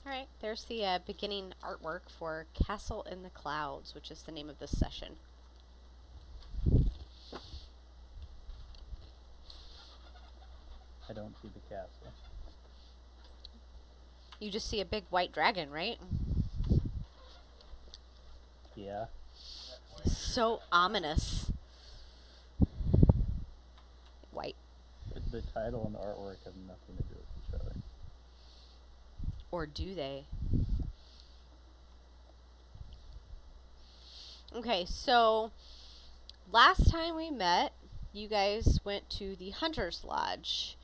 Alright, there's the beginning artwork for Castle in the Clouds, which is the name of this session. I don't see the castle. You just see a big white dragon, right? Yeah. So ominous. White. The title and the artwork have nothing to do with each other. Or do they? Okay, so last time we met, you guys went to the Hunter's Lodge.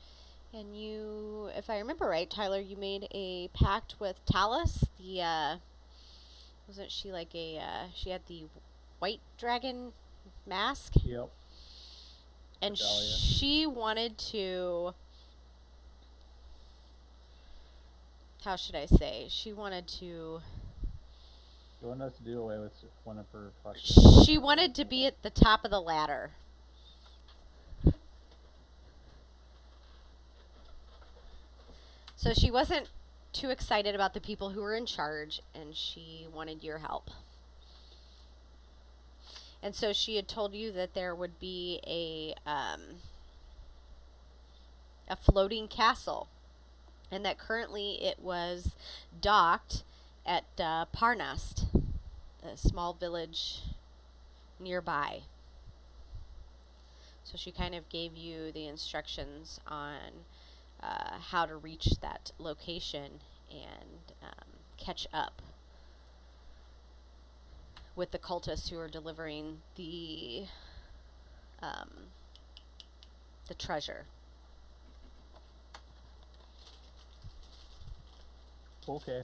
And you, if I remember right, Tyler, you made a pact with Talus. Wasn't she like she had the white dragon mask? Yep. And she wanted to, how should I say? She wanted to... She wanted us to do away with one of her She wanted to be at the top of the ladder. So she wasn't too excited about the people who were in charge, and she wanted your help. And so she had told you that there would be a floating castle, and that currently it was docked at Parnast, a small village nearby. So she kind of gave you the instructions on how to reach that location and catch up with the cultists who are delivering the treasure. Okay.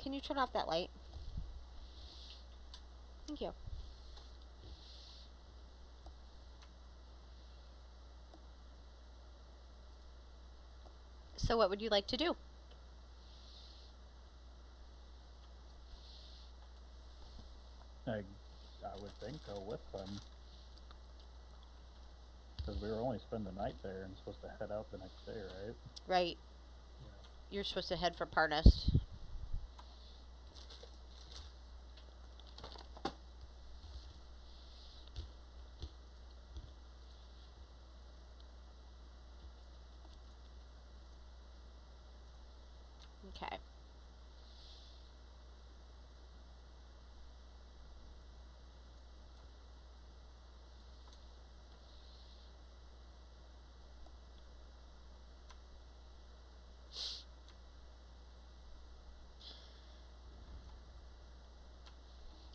Can you turn off that light? Thank you. So what would you like to do? I would think go with them. Because we were only spending the night there and supposed to head out the next day, right? Right. Yeah. You're supposed to head for Parnast. Okay.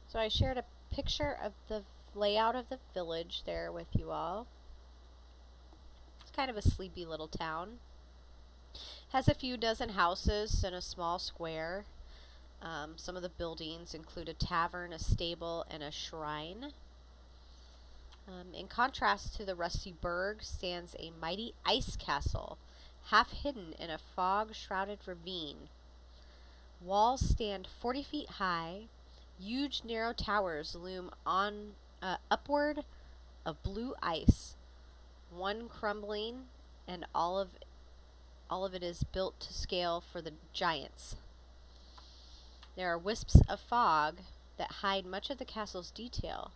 So I shared a picture of the layout of the village there with you all. It's kind of a sleepy little town. Has a few dozen houses in a small square. Some of the buildings include a tavern, a stable, and a shrine. In contrast to the rusty burg stands a mighty ice castle, half hidden in a fog-shrouded ravine. Walls stand 40 feet high. Huge narrow towers loom on upward of blue ice, one crumbling, and all of it is built to scale for the giants. There are wisps of fog that hide much of the castle's detail,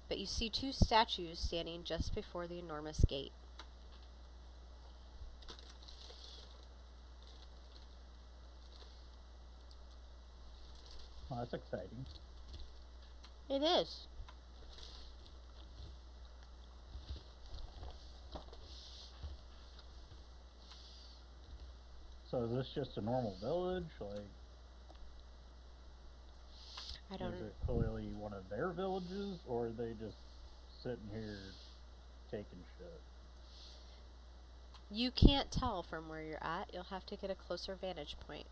but you see two statues standing just before the enormous gate. Well, that's exciting. It is. So is this just a normal village? Like, I don't know. Is it clearly one of their villages, or are they just sitting here taking shit? You can't tell from where you're at. You'll have to get a closer vantage point.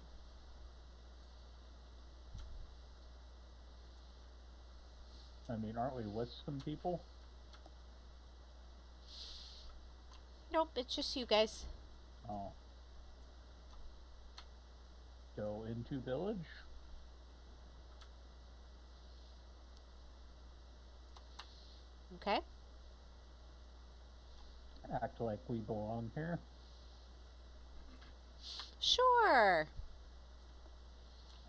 I mean, aren't we with some people? Nope, it's just you guys. Oh. Go into village? Okay. Act like we belong here. Sure.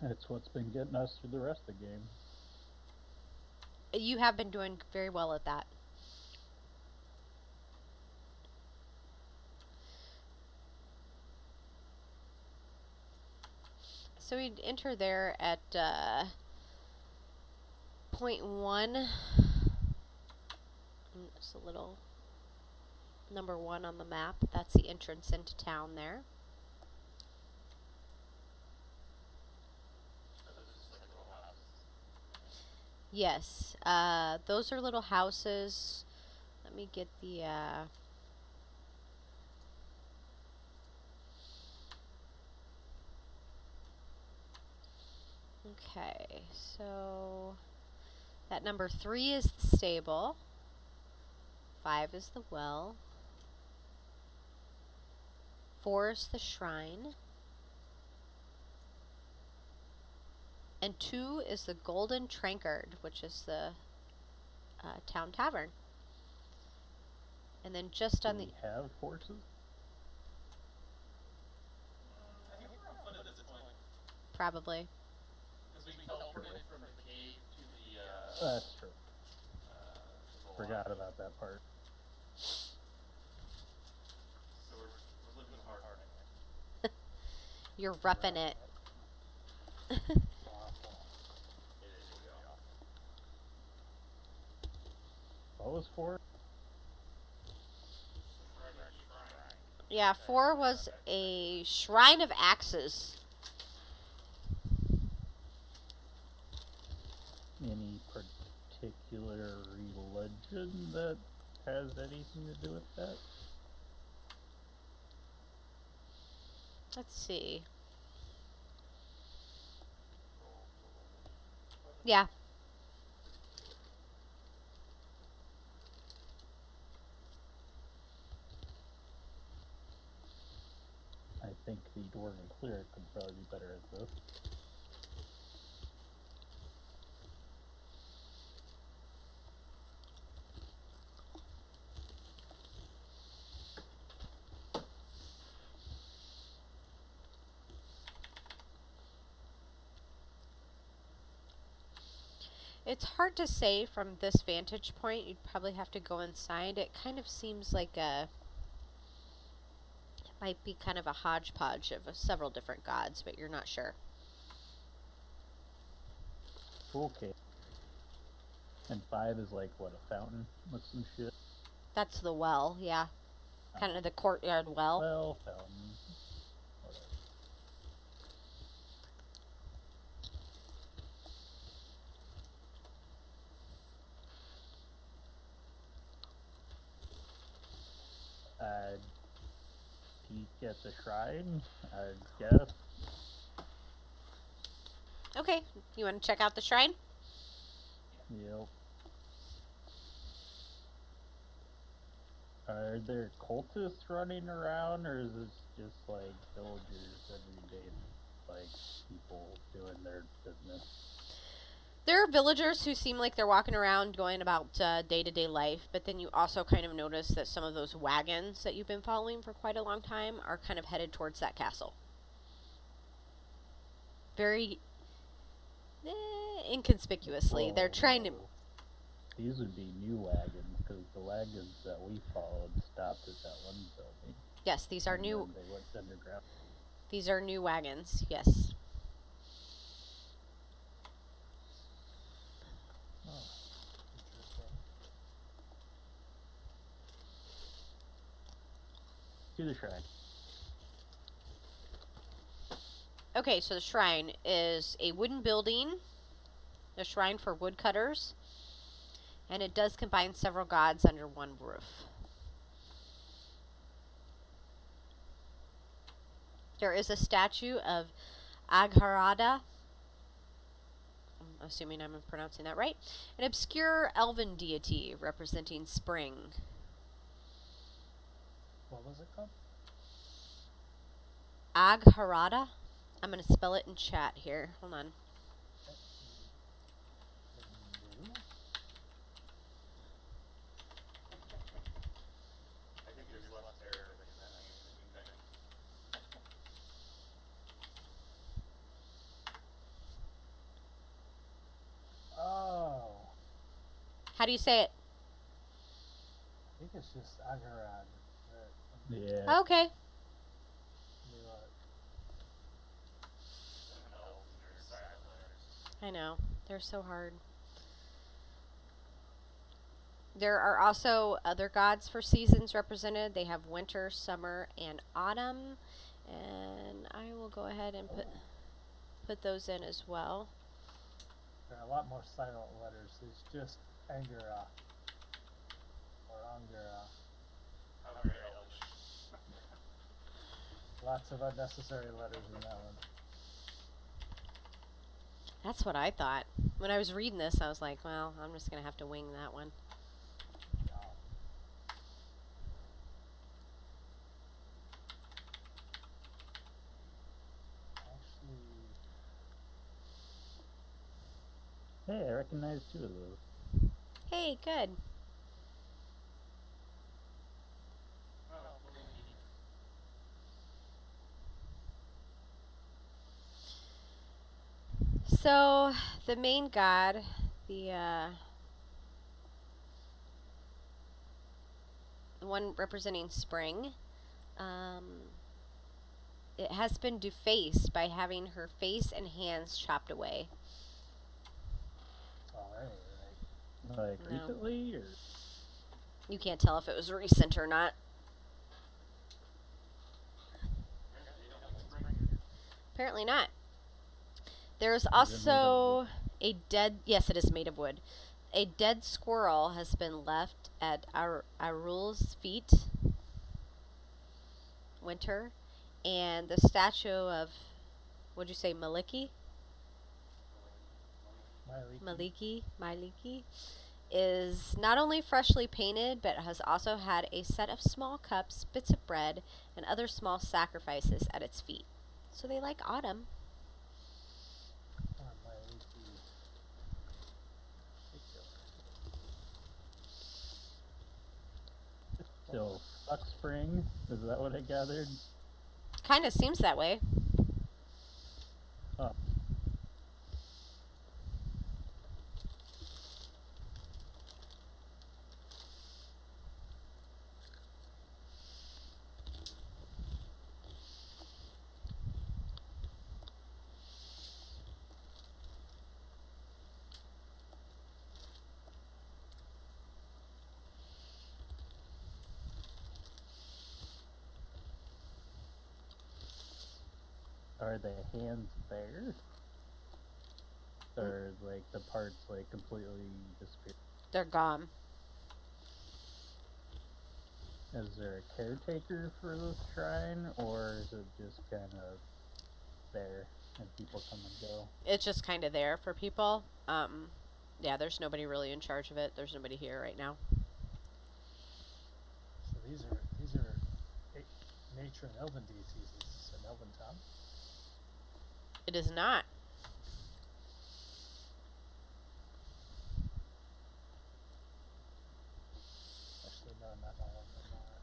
That's what's been getting us through the rest of the game. You have been doing very well at that. So we'd enter there at point 1. It's a little number 1 on the map. That's the entrance into town there. Yes, those are little houses. Let me get the okay, so that number 3 is the stable. 5 is the well. 4 is the shrine. And 2 is the Golden Trankard, which is the town tavern. And then just on the... we have horses? I think we're on foot at this point. Probably. Because we teleported from the cave to the, That's true. to the Forgot lodge. about that part. So we're living the hard I think. You're roughing it. It is really awful. What was 4? Yeah, 4 was a shrine of axes. Any particular religion that has anything to do with that? Let's see. Yeah. I think the Dwarven Cleric would probably be better at this. It's hard to say from this vantage point. You'd probably have to go inside. It kind of seems like it might be kind of a hodgepodge of several different gods, but you're not sure. Okay. And 5 is like, what, a fountain with some shit? That's the well, yeah. Kind of the courtyard well. Well, fountain. Whatever. Peek at the shrine, I guess. Okay, you want to check out the shrine? Yep. Are there cultists running around, or is this just like villagers every day, like people doing their business? There are villagers who seem like they're walking around going about day-to-day life, but then you also kind of notice that some of those wagons that you've been following for quite a long time are kind of headed towards that castle. Very inconspicuously. They're trying to... These would be new wagons, because the wagons that we followed stopped at that one building. Yes, these are and new... then they went underground. These are new wagons, yes. Oh, interesting. To the shrine. Okay, so the shrine is a wooden building, a shrine for woodcutters, and it does combine several gods under one roof. There is a statue of Agharada, I'm assuming I'm pronouncing that right, an obscure elven deity representing spring. What was it called? Agharada? I'm going to spell it in chat here. Hold on. I think there's less error in that name than you think. How do you say it? I think it's just Agarad. Yeah. Okay. I know. They're so hard. There are also other gods for seasons represented. They have winter, summer, and autumn. And I will go ahead and put those in as well. There are a lot more silent letters. It's just Angara or Angara. Lots of unnecessary letters in that one. That's what I thought. When I was reading this, I was like, well, I'm just going to have to wing that one. Hey, I recognize 2 of those. Hey, good. So, the main god, the one representing spring, it has been defaced by having her face and hands chopped away. Like recently, or? You can't tell if it was recent or not. Apparently not. There's also a dead... Yes, it is made of wood. A dead squirrel has been left at Arul's feet. Winter. And the statue of... What'd you say? Maliki? Maliki is not only freshly painted, but has also had a set of small cups, bits of bread, and other small sacrifices at its feet. So they like autumn. So, fuck spring? Is that what I gathered? Kind of seems that way. Huh. Are the hands there? Or like the parts like completely disappear? They're gone. Is there a caretaker for the shrine, or is it just kind of there and people come and go? It's just kind of there for people. Yeah, there's nobody really in charge of it. There's nobody here right now. So these are nature and elven deities. Is this an elven town? It is not. Actually, no, not all of them are.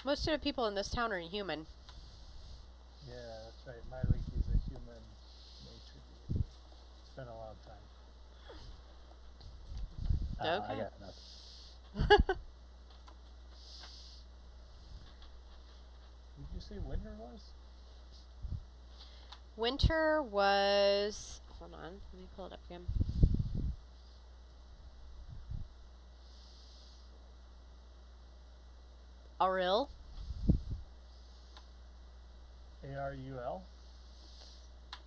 Most of the people in this town are human. Yeah, that's right. Myleek is a human nature deity. It's been a long time. Okay. I got nothing. Did you say winter was? Winter was... Hold on. Let me pull it up again. Auril. A-R-U-L?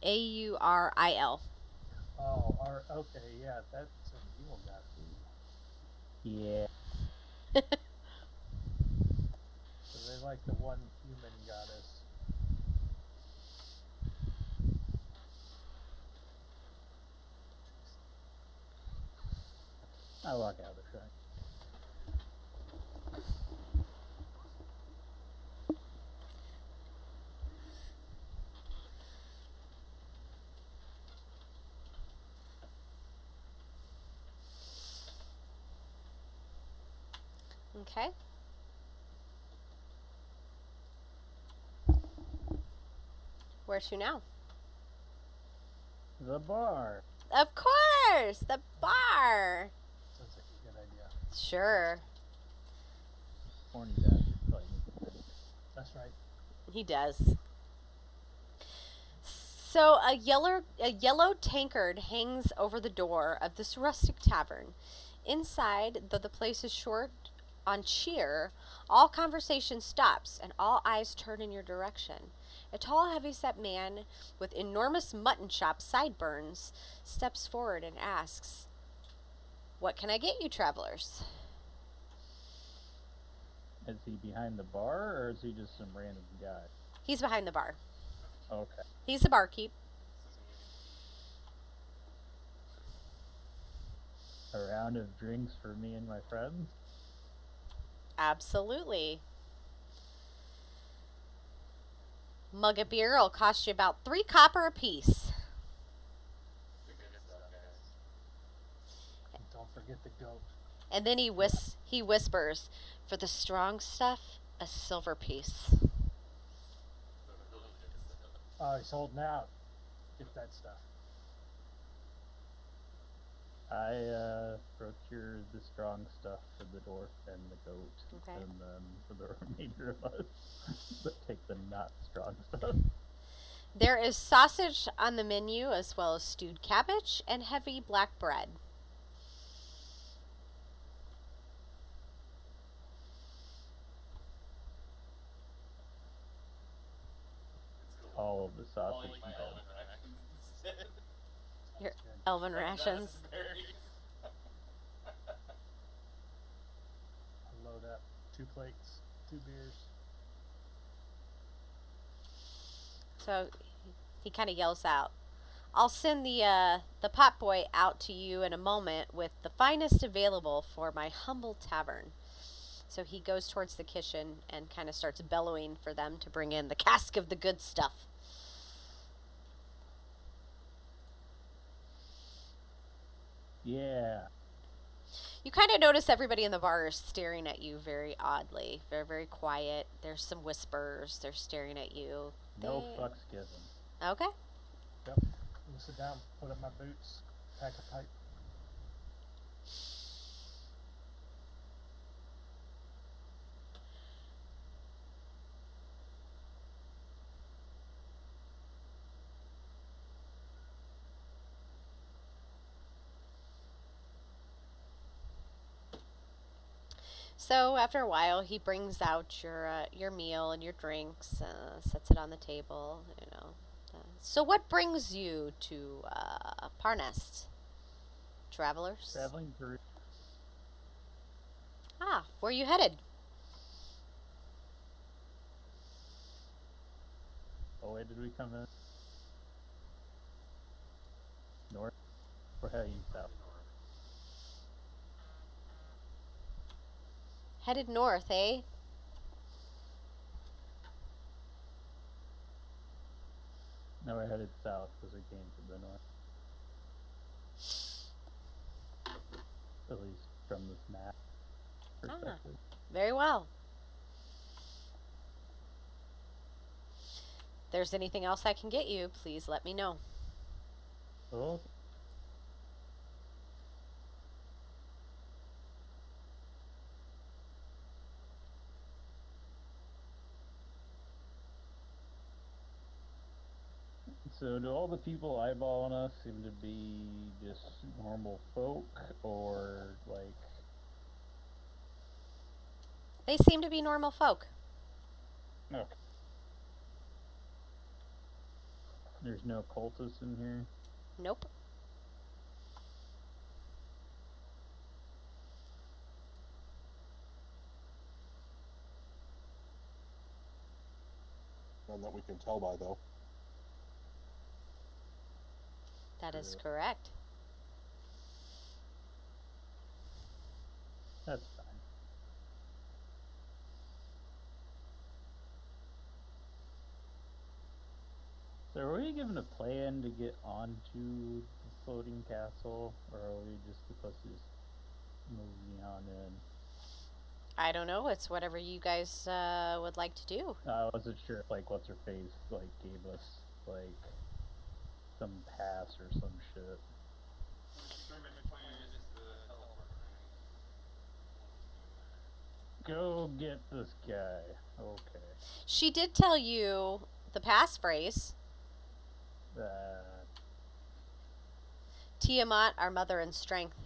A-U-R-I-L. Oh, okay, yeah, that's an evil god. Yeah. So they like the one human goddess. I walk out of the shrine. Okay. Where to now? The bar. Of course! The bar! Sounds like a good idea. Sure. Horny bastard probably needs a drink. That's right. He does. So a yellow tankard hangs over the door of this rustic tavern. Inside, though the place is short on cheer, all conversation stops and all eyes turn in your direction. A tall, heavy-set man with enormous mutton chop sideburns steps forward and asks, "What can I get you, travelers?" Is he behind the bar, or is he just some random guy? He's behind the bar. Okay. He's the barkeep. A round of drinks for me and my friends? Absolutely. Mug of beer will cost you about 3 copper apiece. The good stuff, guys. And don't forget the goat. And then he whispers, "For the strong stuff, a silver piece." The really good stuff. Oh, he's holding out. Get that stuff. I procure the strong stuff for the dwarf and the goat, Okay. and then for the remainder of us, take the not strong stuff. There is sausage on the menu, as well as stewed cabbage and heavy black bread. It's cool. All of the I'll sausage eat and my bread. elven rations instead. Your Sounds good. elven rations. Raspberries. I'll load up 2 plates, 2 beers. So he kind of yells out, "I'll send the pot boy out to you in a moment with the finest available for my humble tavern." So he goes towards the kitchen and kind of starts bellowing for them to bring in the cask of the good stuff. Yeah. You kind of notice everybody in the bar is staring at you very oddly. They're very quiet. There's some whispers. They're staring at you. No They- fucks given. Okay. Yep. I'm gonna sit down, put up my boots, pack a pipe. So after a while, he brings out your meal and your drinks, sets it on the table. So what brings you to Parnest, travelers? Traveling through. Ah, where are you headed? Oh, wait, did we come in? North? We're heading south. Headed north, eh? No, we're headed south because we came from the north. At least from this map perspective. Very well. If there's anything else I can get you, please let me know. Oh, so do all the people eyeballing us seem to be just normal folk, or like They seem to be normal folk. no? There's no cultists in here. Nope. None that we can tell by, though. That is Sure. correct. That's fine. So are we given a plan to get onto the floating castle, or are we just supposed to just move on in? I don't know. It's whatever you guys would like to do. I wasn't sure if, like, what's her face, like, gave us, like, some pass boss or some shit. Experiment plan is the teleport thing. Go get this guy. Okay. She did tell you the passphrase. Tiamat, our mother in strength.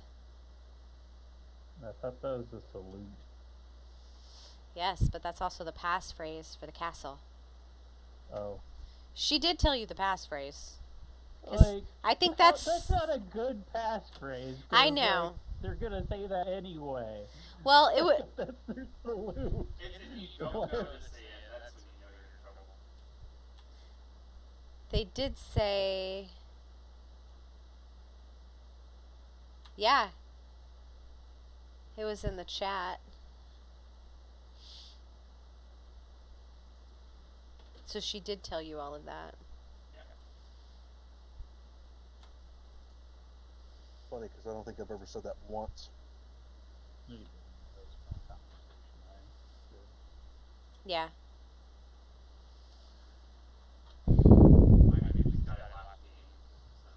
I thought that was a salute. Yes, but that's also the passphrase for the castle. Oh. She did tell you the passphrase. Like, I think that's not a good passphrase. I know. Like, they're gonna say that anyway. Well, it would. That's their salute. If you don't go to say it, that's when you know you're in trouble. They did say. Yeah. It was in the chat. So she did tell you all of that. Funny, because I don't think I've ever said that once. Yeah. I mean, we just got it last game, so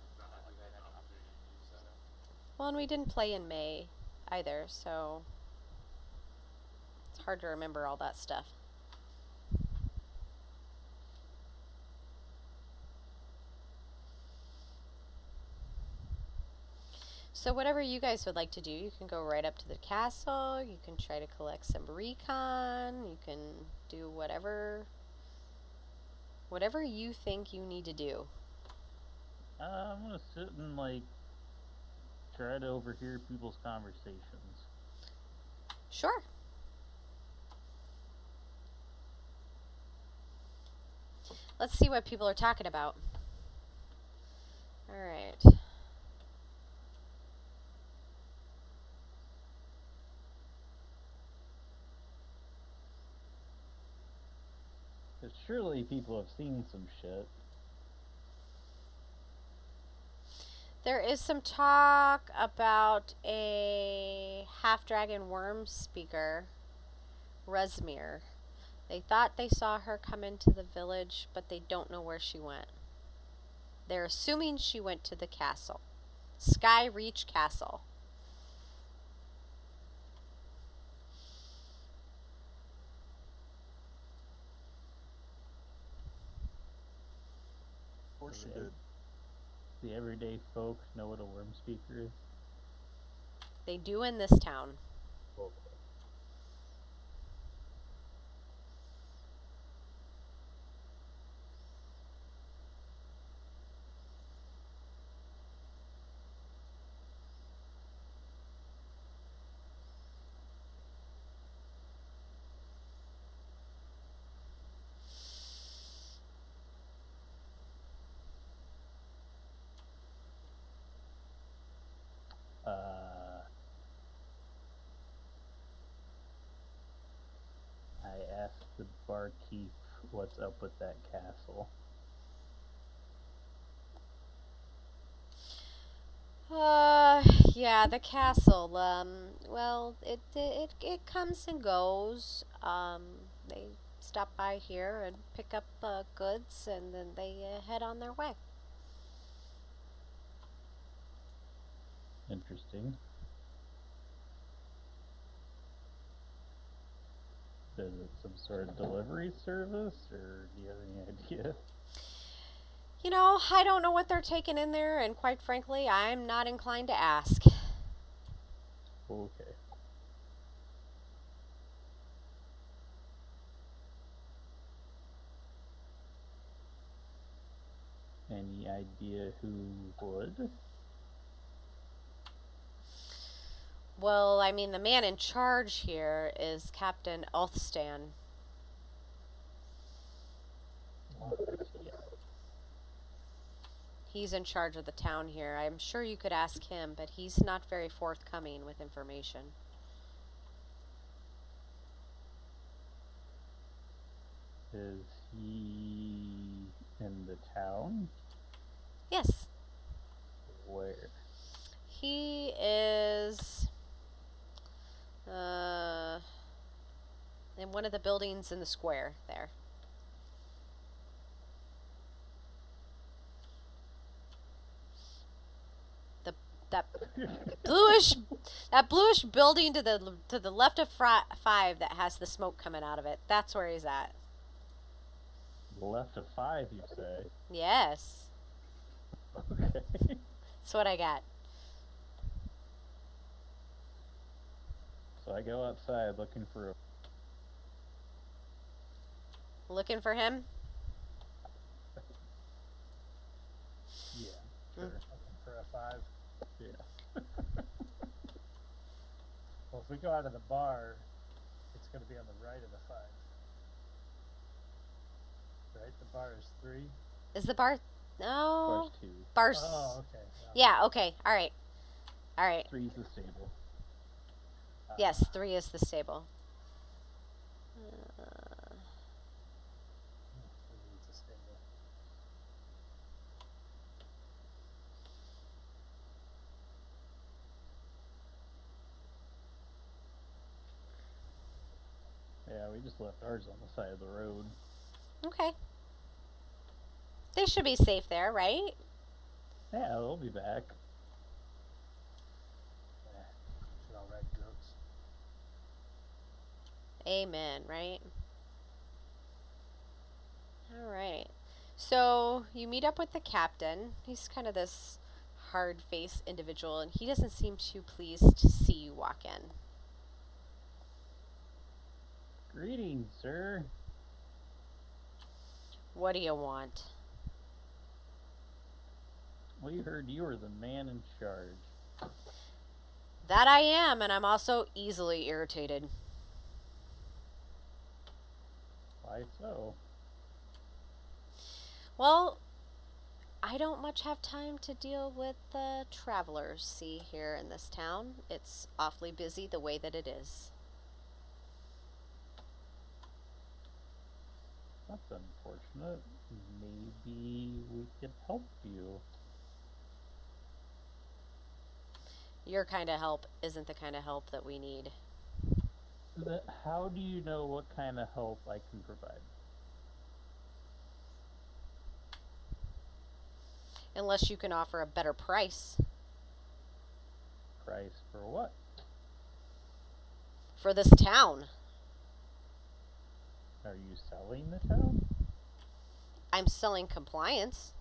it's not like we had an opportunity to do so. Well, and we didn't play in May either, so it's hard to remember all that stuff. So whatever you guys would like to do, you can go right up to the castle, you can try to collect some recon, you can do whatever you think you need to do. I'm gonna sit and, like, try to overhear people's conversations. Sure. Let's see what people are talking about. Alright. But surely people have seen some shit. There is some talk about a half-dragon worm speaker, Resmir. They thought they saw her come into the village, but they don't know where she went. They're assuming she went to the castle. Sky Reach Castle. Of course she did. The everyday folk know what a worm speaker is. They do in this town. Okay. I asked the barkeep what's up with that castle. Yeah, the castle. Well, it comes and goes. They stop by here and pick up goods, and then they head on their way. Interesting. Is it some sort of delivery service, or do you have any idea? You know, I don't know what they're taking in there, and quite frankly, I'm not inclined to ask. Okay. Any idea who would? Well, I mean, the man in charge here is Captain Ulthstan. He's in charge of the town here. I'm sure you could ask him, but he's not very forthcoming with information. Is he in the town? Yes. Where? He is in one of the buildings in the square there. That bluish, that bluish building to the left of 5 that has the smoke coming out of it. That's where he's at. Left of 5, you say? Yes. Okay. That's what I got. So I go outside looking for a... Looking for him? Yeah, Mm. sure. Looking for a 5. Yeah. Well, if we go out of the bar, it's going to be on the right of the 5. Right? The bar is 3. Is the bar? No. Bar's 2. Bar's. Oh, okay. Yeah. Okay. All right. All right. 3's the stable. Yes, 3 is the stable. It's a stable. Yeah, we just left ours on the side of the road. Okay. They should be safe there, right? Yeah, they'll be back. Yeah. Should all ride goats. Amen, right? All right. So you meet up with the captain. He's kind of this hard-faced individual, and he doesn't seem too pleased to see you walk in. Greetings, sir. What do you want? We heard you were the man in charge. That I am, and I'm also easily irritated. Why so? Well, I don't much have time to deal with the travelers, see, here in this town. It's awfully busy the way that it is. That's unfortunate. Maybe we could help you. Your kind of help isn't the kind of help that we need. How do you know what kind of help I can provide? Unless you can offer a better price Price for what? for this town. Are you selling the town? I'm selling compliance.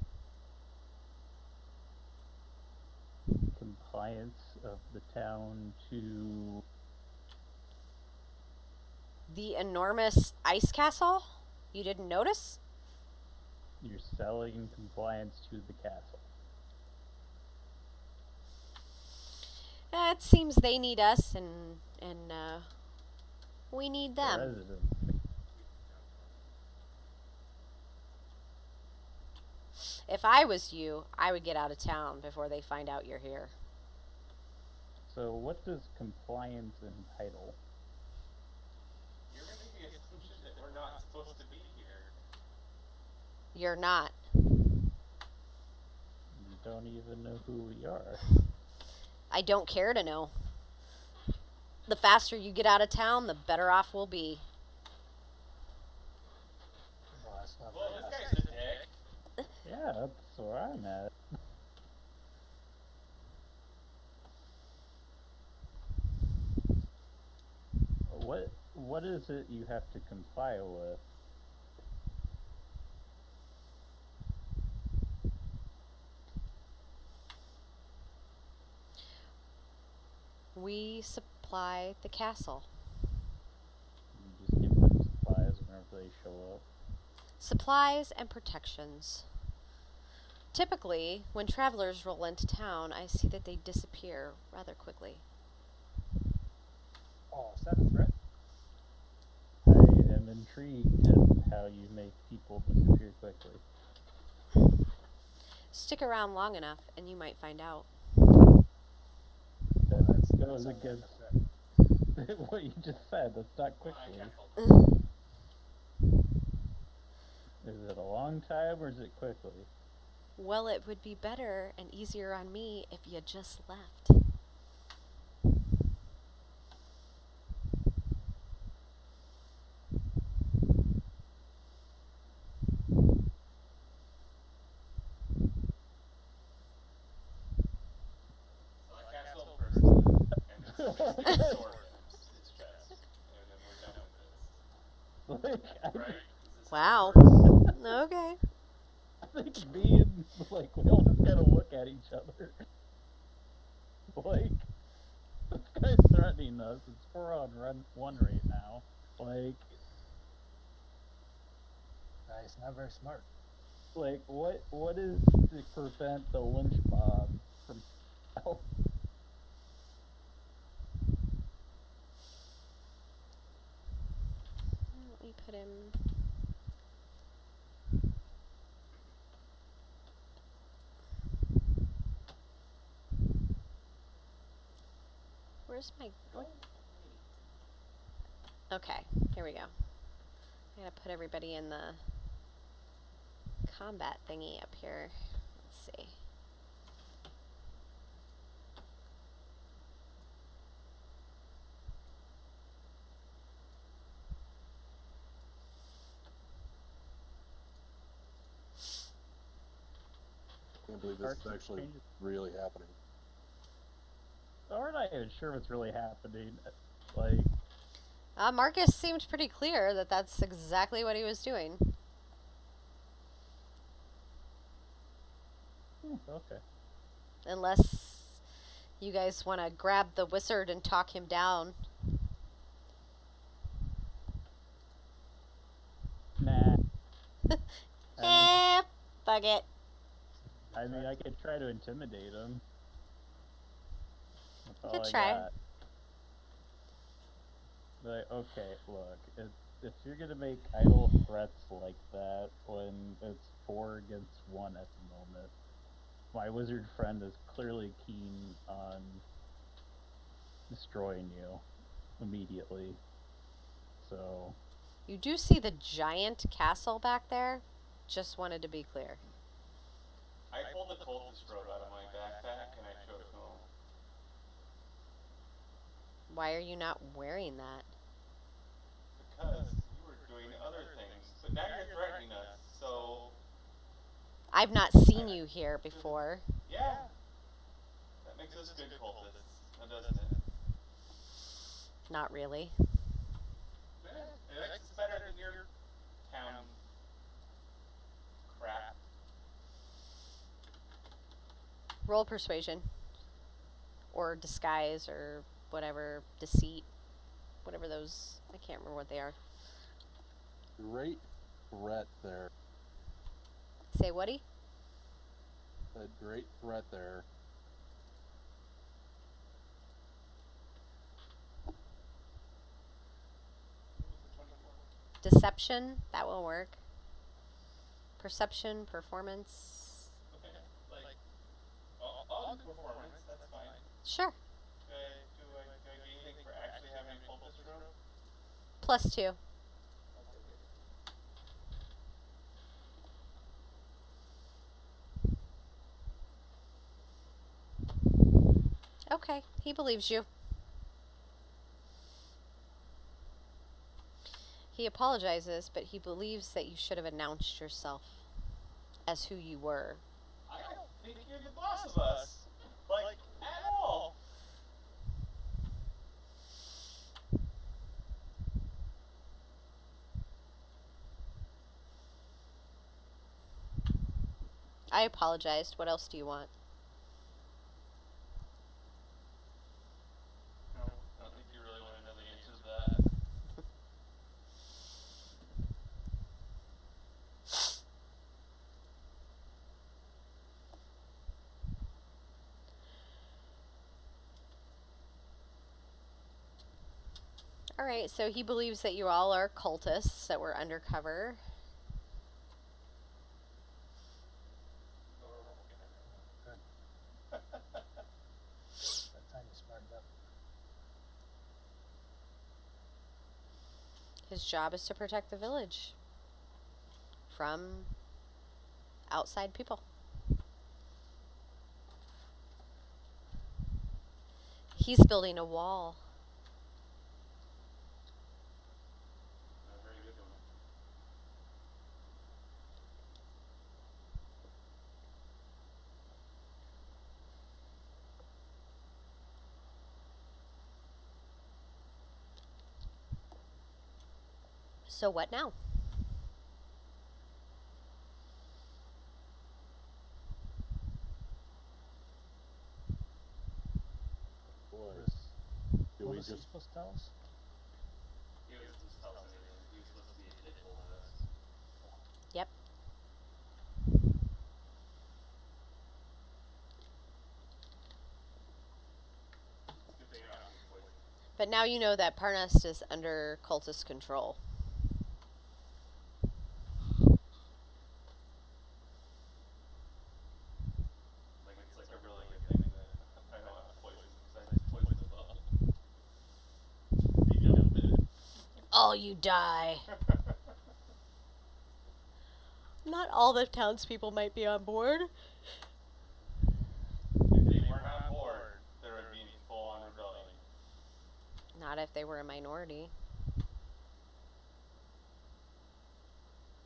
Compliance of the town to... The enormous ice castle? You didn't notice? You're selling compliance to the castle. It seems they need us, and we need The them. residents. If I was you, I would get out of town before they find out you're here. So what does compliance entitle? You're making the assumption that we're not supposed to be here. You're not. You don't even know who we are. I don't care to know. The faster you get out of town, the better off we'll be. Well, that's not Well, very this nice. guy's a dick. Yeah, that's where I'm at. What is it you have to comply with? We supply the castle. You just give them supplies whenever they show up. Supplies and protections. Typically, when travelers roll into town, I see that they disappear rather quickly. Oh, is that a threat? I am intrigued at how you make people disappear quickly. Stick around long enough, and you might find out. That goes sounds like a against threat. what you just said. That's not quickly. Is it a long time or is it quickly? Well, it would be better and easier on me if you just left. its chest, and then we're done with this. Like, Right? Is this Wow. how it works? Okay. I think me and, like, we all just kind of look at each other. Like, this guy's threatening us. It's 4 on one right now. Like, He's not very smart. what is to prevent the lynch mob from hell? Let me put him. Where's my... What? Okay, here we go. I gotta put everybody in the combat thingy up here. Let's see. I can't believe this is actually really happening. We're not even sure what's really happening. Like, Marcus seemed pretty clear that that's exactly what he was doing. okay. Unless you guys want to grab the wizard and talk him down. Nah. Fuck it. I mean, I could try to intimidate him. That's You all could I try. got. Like, okay, look, if you're gonna make idle threats like that when it's 4 against 1 at the moment, my wizard friend is clearly keen on destroying you immediately. So, You do see the giant castle back there. Just wanted to be clear. I pulled the cultist robe out of my backpack and I showed it to him. Why are you not wearing that? Because you were doing other things, but now you're threatening us, so I've not seen you here before. yeah. That makes us good cultists, now doesn't it? Not really. Yeah, it's better than your town crap. Roll persuasion. Or disguise or whatever. Deceit. Whatever those... I can't remember what they are. Great threat there. Say whaty? A great threat there. Deception. That will work. Perception. Performance. Okay, like, I'll do performance, that's fine. Sure. Do I get anything for actually having a cultist robe? +2. Okay, he believes you. He apologizes, but he believes that you should have announced yourself as who you were. I don't think you're the boss of us. Like, at all. I apologized. What else do you want? No, I don't think you really want to know the answer to that. Alright, so he believes that you all are cultists that were undercover. That time you smartened up. His job is to protect the village from outside people. He's building a wall. Not a very good one. So what now? Boy, do What we was he just supposed to tell us? He was just telling me he was supposed to be a digital list. Yep. Good thing I don't have to wait. But now you know that Parnast is under cultist control. Like, it's like a really good thing that I don't have poison, because I just poison the bug. Be done with it. All you die. Not all the townspeople might be on board. If they weren't on board, there would be full-on rebellion. Not if they were a minority.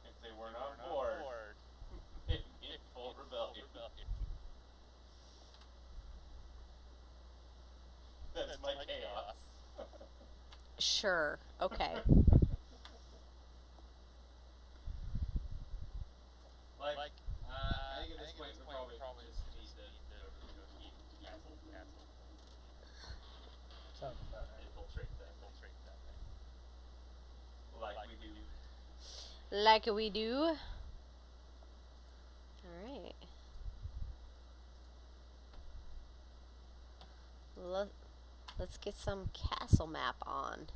If they weren't on board, it'd be full rebellion. That's my chaos. Sure. Okay. Like, I think at this point we probably just need to keep castle. Sounds about right. Infiltrate that. Like we do. Like we do. Alright. Let's get some castle map on.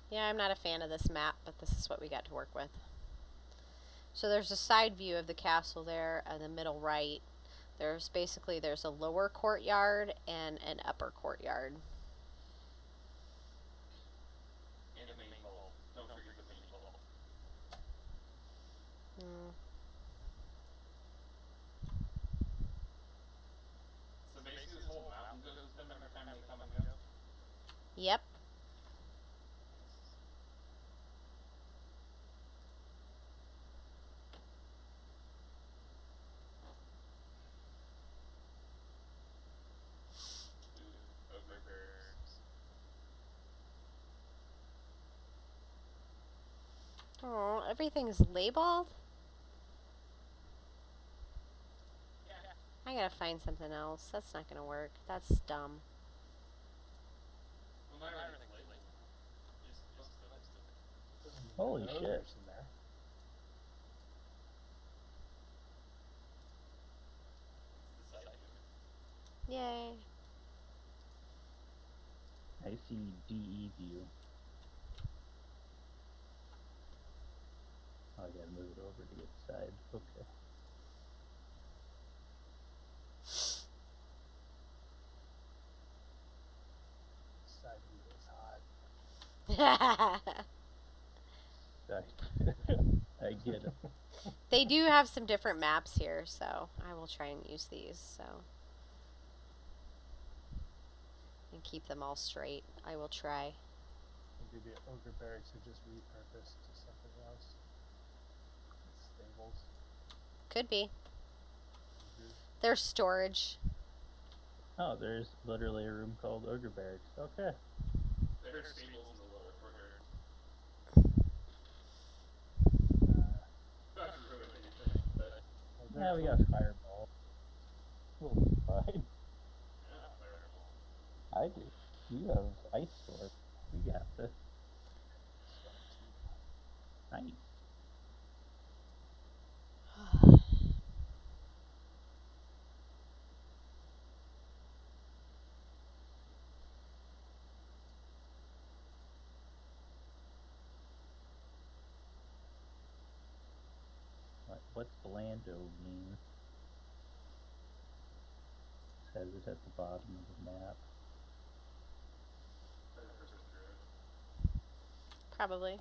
Yeah, I'm not a fan of this map, but this is what we got to work with. So there's a side view of the castle there in the middle right. There's a lower courtyard and an upper courtyard. And a main hall. Don't forget the main hall. So basically this whole mountain goes with them every time they come and go? Yep. Oh, everything's labeled? I gotta find something else. That's not gonna work. That's dumb. Well, not everything's labeled. Holy There's shit. others in there. It's the side view. Yay. I see DE view. Oh, I gotta move it over to get side. Okay. Side view is hot. I get it. They do have some different maps here, so I will try and use these, so. And keep them all straight. I will try. Maybe the ogre barracks are just repurposed to something else. Stables. Could be. There's storage. Oh, there's literally a room called Ogre Barracks. Okay. There are stables in the lower corner. Not to ruin anything, but Yeah, we got Fireball. We'll be fine. yeah, fireball. I do. You have Ice Sword. We got this. Nice. What's Blando mean? Says it at the bottom of the map. Probably.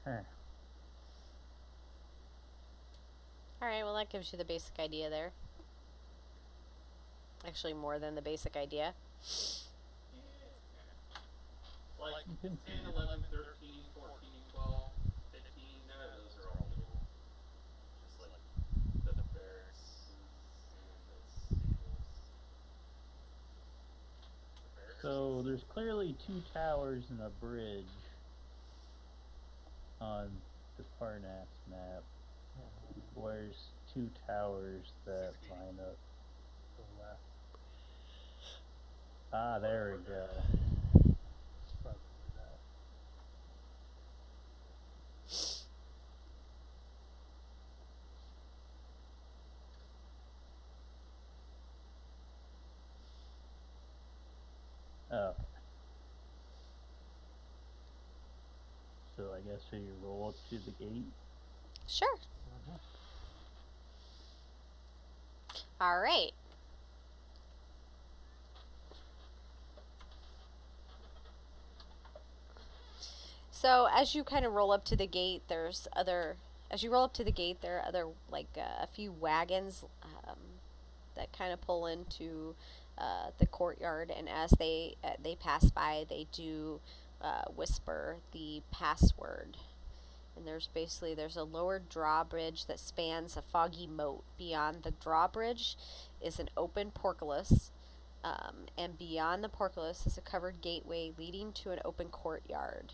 Huh. Alright, well that gives you the basic idea there. Actually more than the basic idea. like You can 10, see. 11, 13, 14, 12, 15, none of those are all new. Just like the barracks and the stables. The barracks So there's clearly 2 towers and a bridge on the Parnax map. Where's 2 towers that line up? To the left. Ah, there we go. It's probably that. Oh. So I guess we roll up to the gate. Sure. Mm-hmm. All right. So as you kind of roll up to the gate, as you roll up to the gate, there are other, like, a few wagons that kind of pull into the courtyard, and as they pass by, they do whisper the password. And there's a lower drawbridge that spans a foggy moat. Beyond the drawbridge is an open portcullis, and beyond the portcullis is a covered gateway leading to an open courtyard.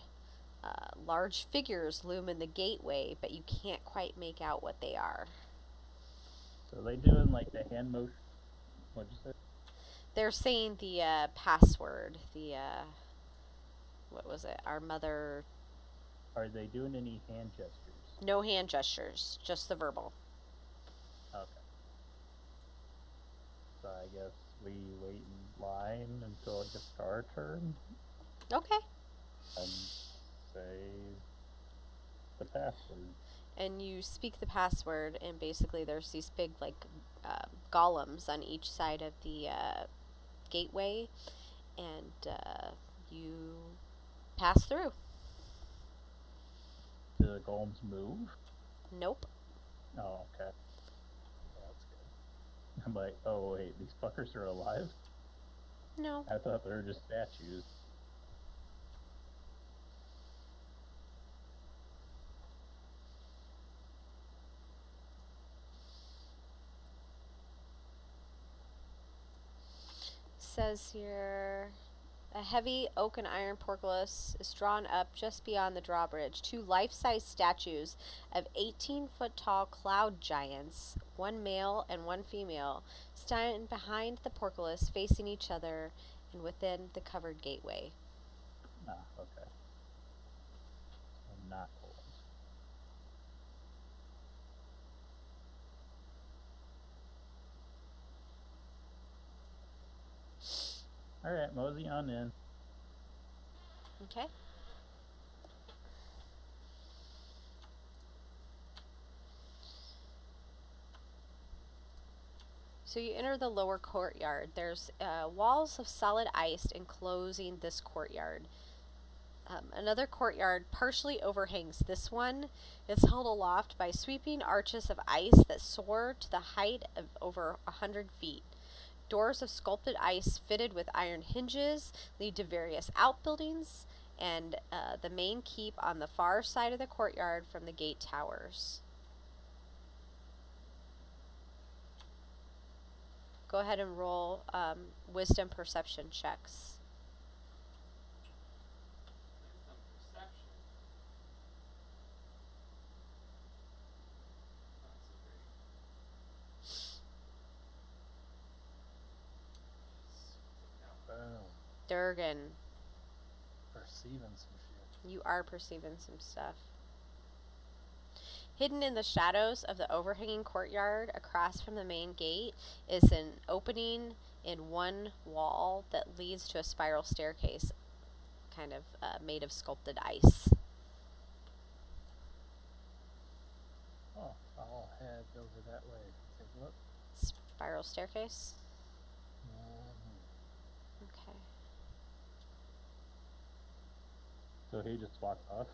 Large figures loom in the gateway, but you can't quite make out what they are. So they doing like the hand motion? What'd you say? They're saying the password. What was it? Our mother. Are they doing any hand gestures? No hand gestures, just the verbal. Okay. So I guess we wait in line until it gets to our turn Okay. and say the password. And you speak the password, and basically there's these big, like, golems on each side of the gateway, and you pass through. Do the golems move? Nope. Oh, okay. That's good. I'm like, oh wait, these fuckers are alive? No. I thought they were just statues. Says here, a heavy oak and iron portcullis is drawn up just beyond the drawbridge. 2 life-size statues of 18-foot tall cloud giants, one male and one female, stand behind the portcullis, facing each other and within the covered gateway. Ah, okay. So not golems. Alright, mosey on in. Okay. So you enter the lower courtyard. There's walls of solid ice enclosing this courtyard. Another courtyard partially overhangs this one. It's held aloft by sweeping arches of ice that soar to the height of over 100 feet. Doors of sculpted ice fitted with iron hinges lead to various outbuildings and the main keep on the far side of the courtyard from the gate towers. Go ahead and roll wisdom perception checks. perception. Not so great. Boom. Durgan, Perceiving some shit. you are perceiving some stuff. Hidden in the shadows of the overhanging courtyard across from the main gate is an opening in one wall that leads to a spiral staircase, kind of made of sculpted ice. Oh, I'll head over that way. Take a look. Spiral staircase? Mm-hmm. Okay. So he just walked off.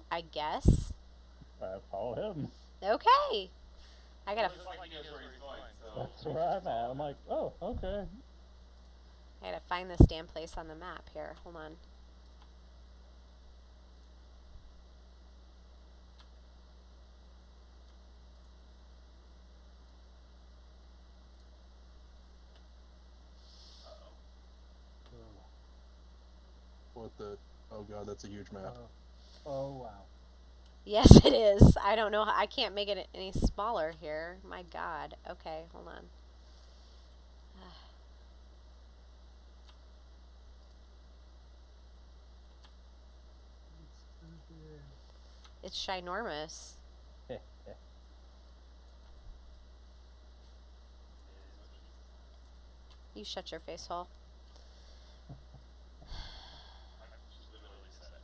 I guess. I follow him. Okay. I gotta, Looks like he knows where he's going, so That's where I'm at. I'm like, oh, okay. I gotta find this damn place on the map here. Hold on. with the. Oh god, that's a huge map. Oh wow. Yes, it is. I don't know. I can't make it any smaller here. My God. Okay, hold on. It's too big. It's ginormous. You shut your face hole. She literally said it.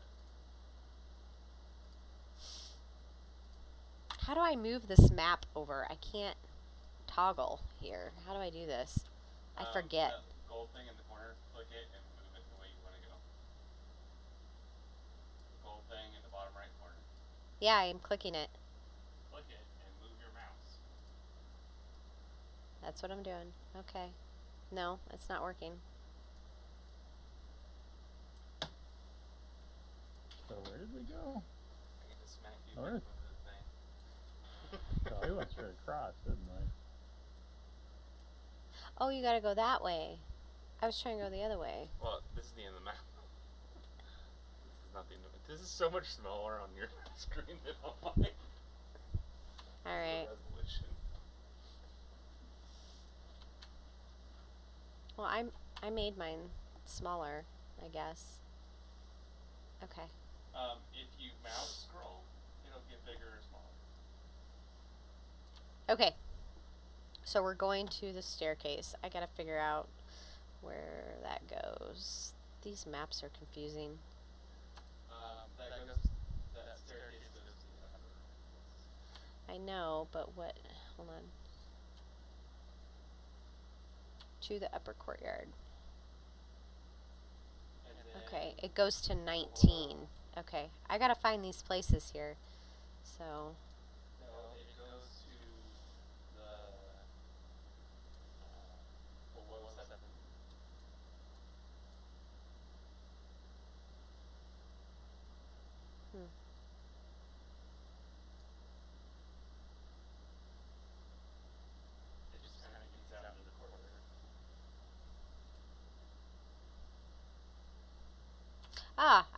How do I move this map over? I can't toggle here. How do I do this? I forget. That gold thing in the corner, click it and move it the way you want to go. The gold thing in the bottom right corner. Yeah, I'm clicking it. Click it and move your mouse. That's what I'm doing. Okay. No, it's not working. So where did we go? I get to smack you North. with the thing. Oh, we went straight across, didn't we? Oh, you gotta go that way. I was trying to go the other way. Well, this is the end of the map. This is not the end of it. This is so much smaller on your screen than on mine. Alright. Resolution. Well, I made mine smaller, I guess. Okay. If you mouse scroll, it'll get bigger or smaller. Okay. So we're going to the staircase. I gotta figure out where that goes. These maps are confusing. That staircase goes to the upper. I know, but what? Hold on. To the upper courtyard. And then Okay, it goes to 19. Okay, I gotta find these places here. So, no, it goes to the what was that? It just kind of gets out into the corridor.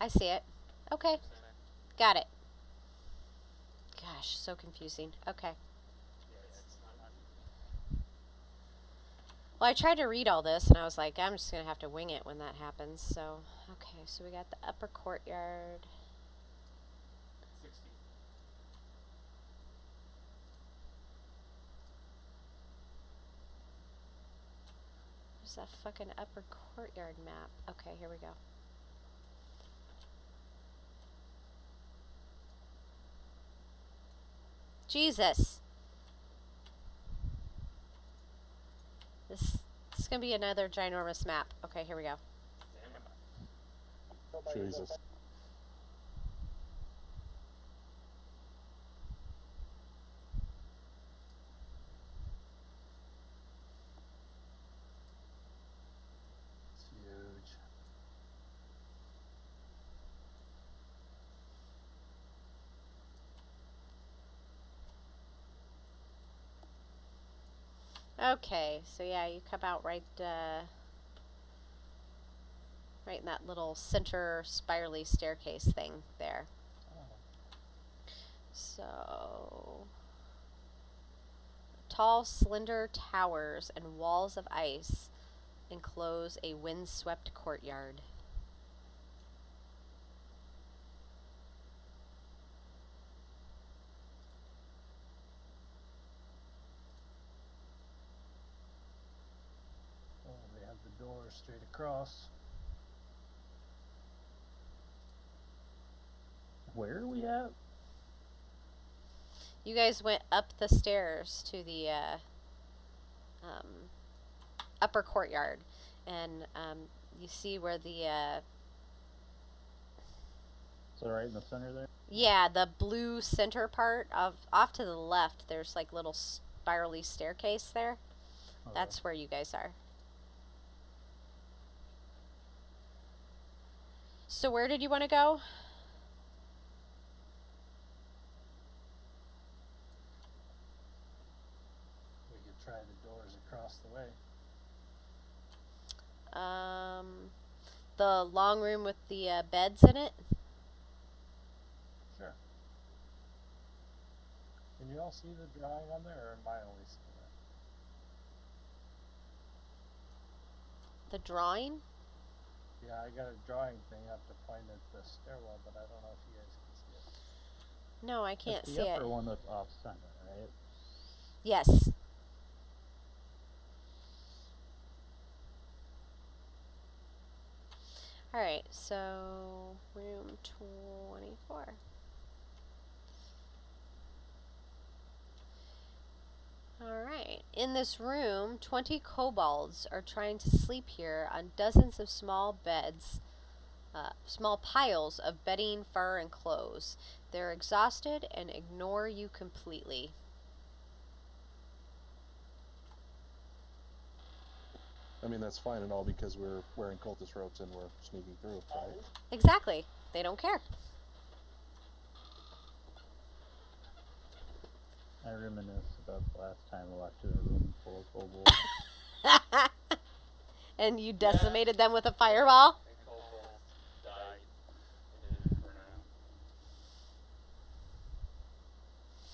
I see it. Okay, got it. Gosh, so confusing. Okay. Well, I tried to read all this, and I was like, I'm just going to have to wing it when that happens. So, okay, so we got the upper courtyard. 60. There's that fucking upper courtyard map. Okay, here we go. Jesus. This is going to be another ginormous map. Okay, here we go. Jesus. It's huge. Okay, so yeah, you come out right in that little center spirally staircase thing there. So, tall, slender towers and walls of ice enclose a windswept courtyard. Oh, they have the door straight across. Where are we at? You guys went up the stairs to the upper courtyard, and you see where the So right in the center there? yeah, the blue center part of off to the left. There's like little spirally staircase there. Okay. That's where you guys are. So where did you want to go? We could try the doors across the way. the long room with the beds in it? Sure. Can you all see the drawing on there, or am I only seeing it? The drawing? Yeah, I got a drawing thing up to point at the stairwell, but I don't know if you guys can see it. No, I can't It's see the it. upper one that's off center, right? Yes. Alright, so room 24. Alright, in this room, 20 kobolds are trying to sleep here on dozens of small beds, small piles of bedding, fur, and clothes. They're exhausted and ignore you completely. I mean, that's fine and all because we're wearing cultist robes and we're sneaking through, right? Exactly. They don't care. I reminisce about the last time I walked in a room full of kobolds. And you decimated them with a fireball? And kobolds died in an inferno.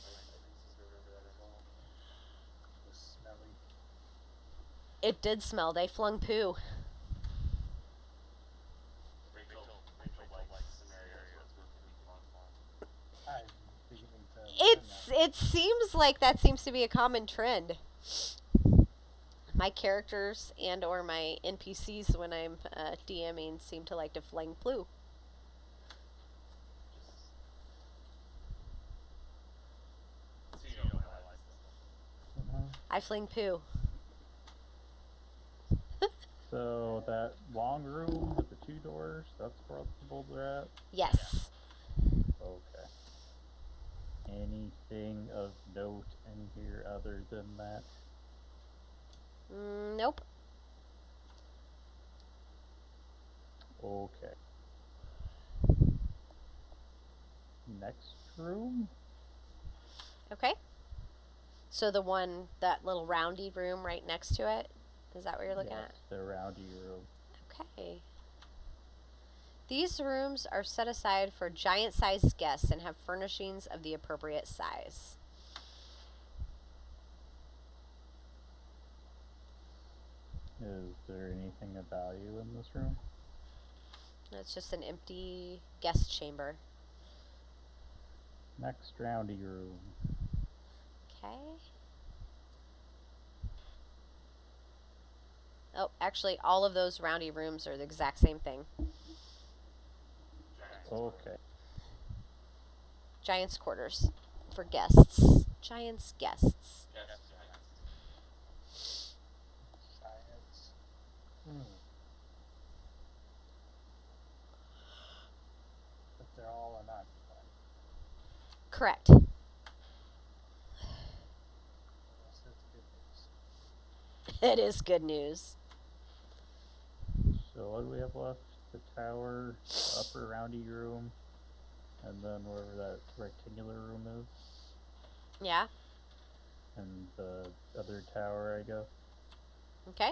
I remember that as well. It was smelly. It did smell. They flung poo. Rachel likes scenarios where we can fun. I'm beginning to learn that. It seems like that seems to be a common trend. My characters and or my NPCs when I'm DMing seem to like to fling poo. So you know how I like this. I fling poo. So that long room with the 2 doors, that's where all the kobolds are at? Yes. Okay. Anything of note in here other than that? Nope. Okay. Next room? Okay. So the one, that little roundy room right next to it? Is that what you're looking Yes, the roundy room. at? Okay. These rooms are set aside for giant-sized guests and have furnishings of the appropriate size. Is there anything of value in this room? It's just an empty guest chamber. Next roundy room. Okay. Oh, actually, all of those roundy rooms are the exact same thing. Okay. Giants' quarters for guests. Giants' guests. Science. But they're all unoccupied. Correct. Yes, that's good news. It is good news. So what do we have left? The tower, the upper roundy room, and then wherever that rectangular room is, Yeah. and the other tower, I guess. Okay.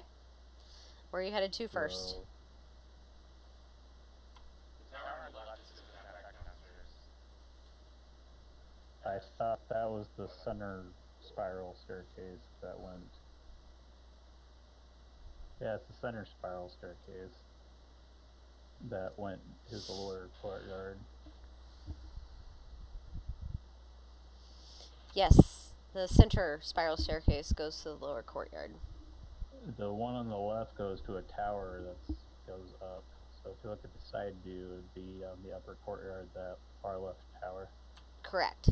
Where are you headed to first? So, The tower on the left is going to back downstairs. I thought that was the center spiral staircase that went. Yeah, it's the center spiral staircase that went to the lower courtyard. Yes. The center spiral staircase goes to the lower courtyard. The one on the left goes to a tower that goes up. So if you look at the side view, it would be on the upper courtyard, that far left tower. Correct.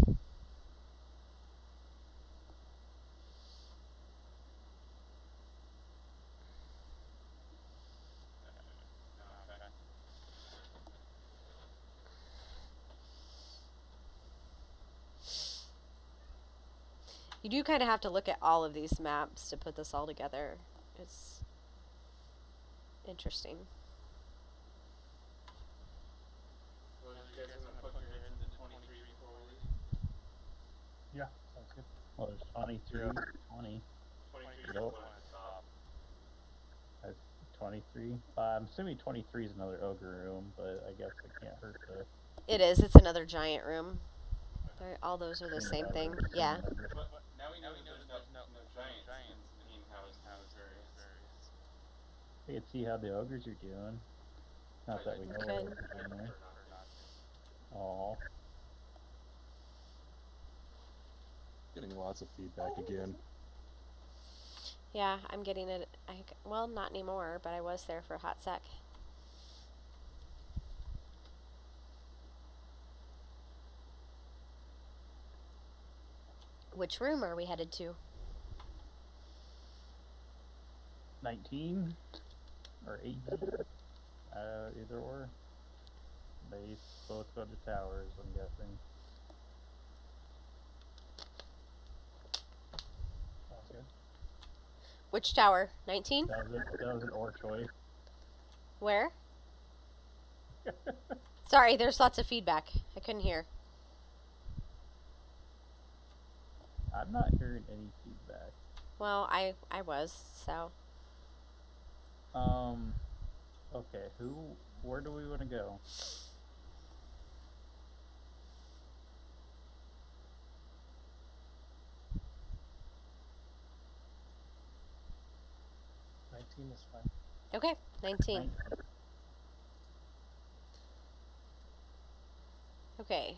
You do kind of have to look at all of these maps to put this all together. It's interesting. Well, you guys want to put your heads into 23 before we leave? Yeah, sounds good. Well, there's 23, 20. 23 is Nope. the one at the top. 23. I'm assuming 23 is another ogre room, but I guess it can't hurt to... It is. It's another giant room. All those are the same thing. Yeah. But now we know there's no giants. I mean, how's very. I can see how the ogres are doing. Not that we know Good. what they're doing there. Aw. Getting lots of feedback again. Yeah, I'm getting it. Well, not anymore, but I was there for a hot sec. Which room are we headed to? 19? Or 18? Either or. They both go to towers, I'm guessing. Sounds good. Which tower? 19? That was an or choice. Where? Sorry, there's lots of feedback. I couldn't hear. I'm not hearing any feedback. Well, I was, so. Okay, where do we want to go? Is fine. Okay, 19. Okay.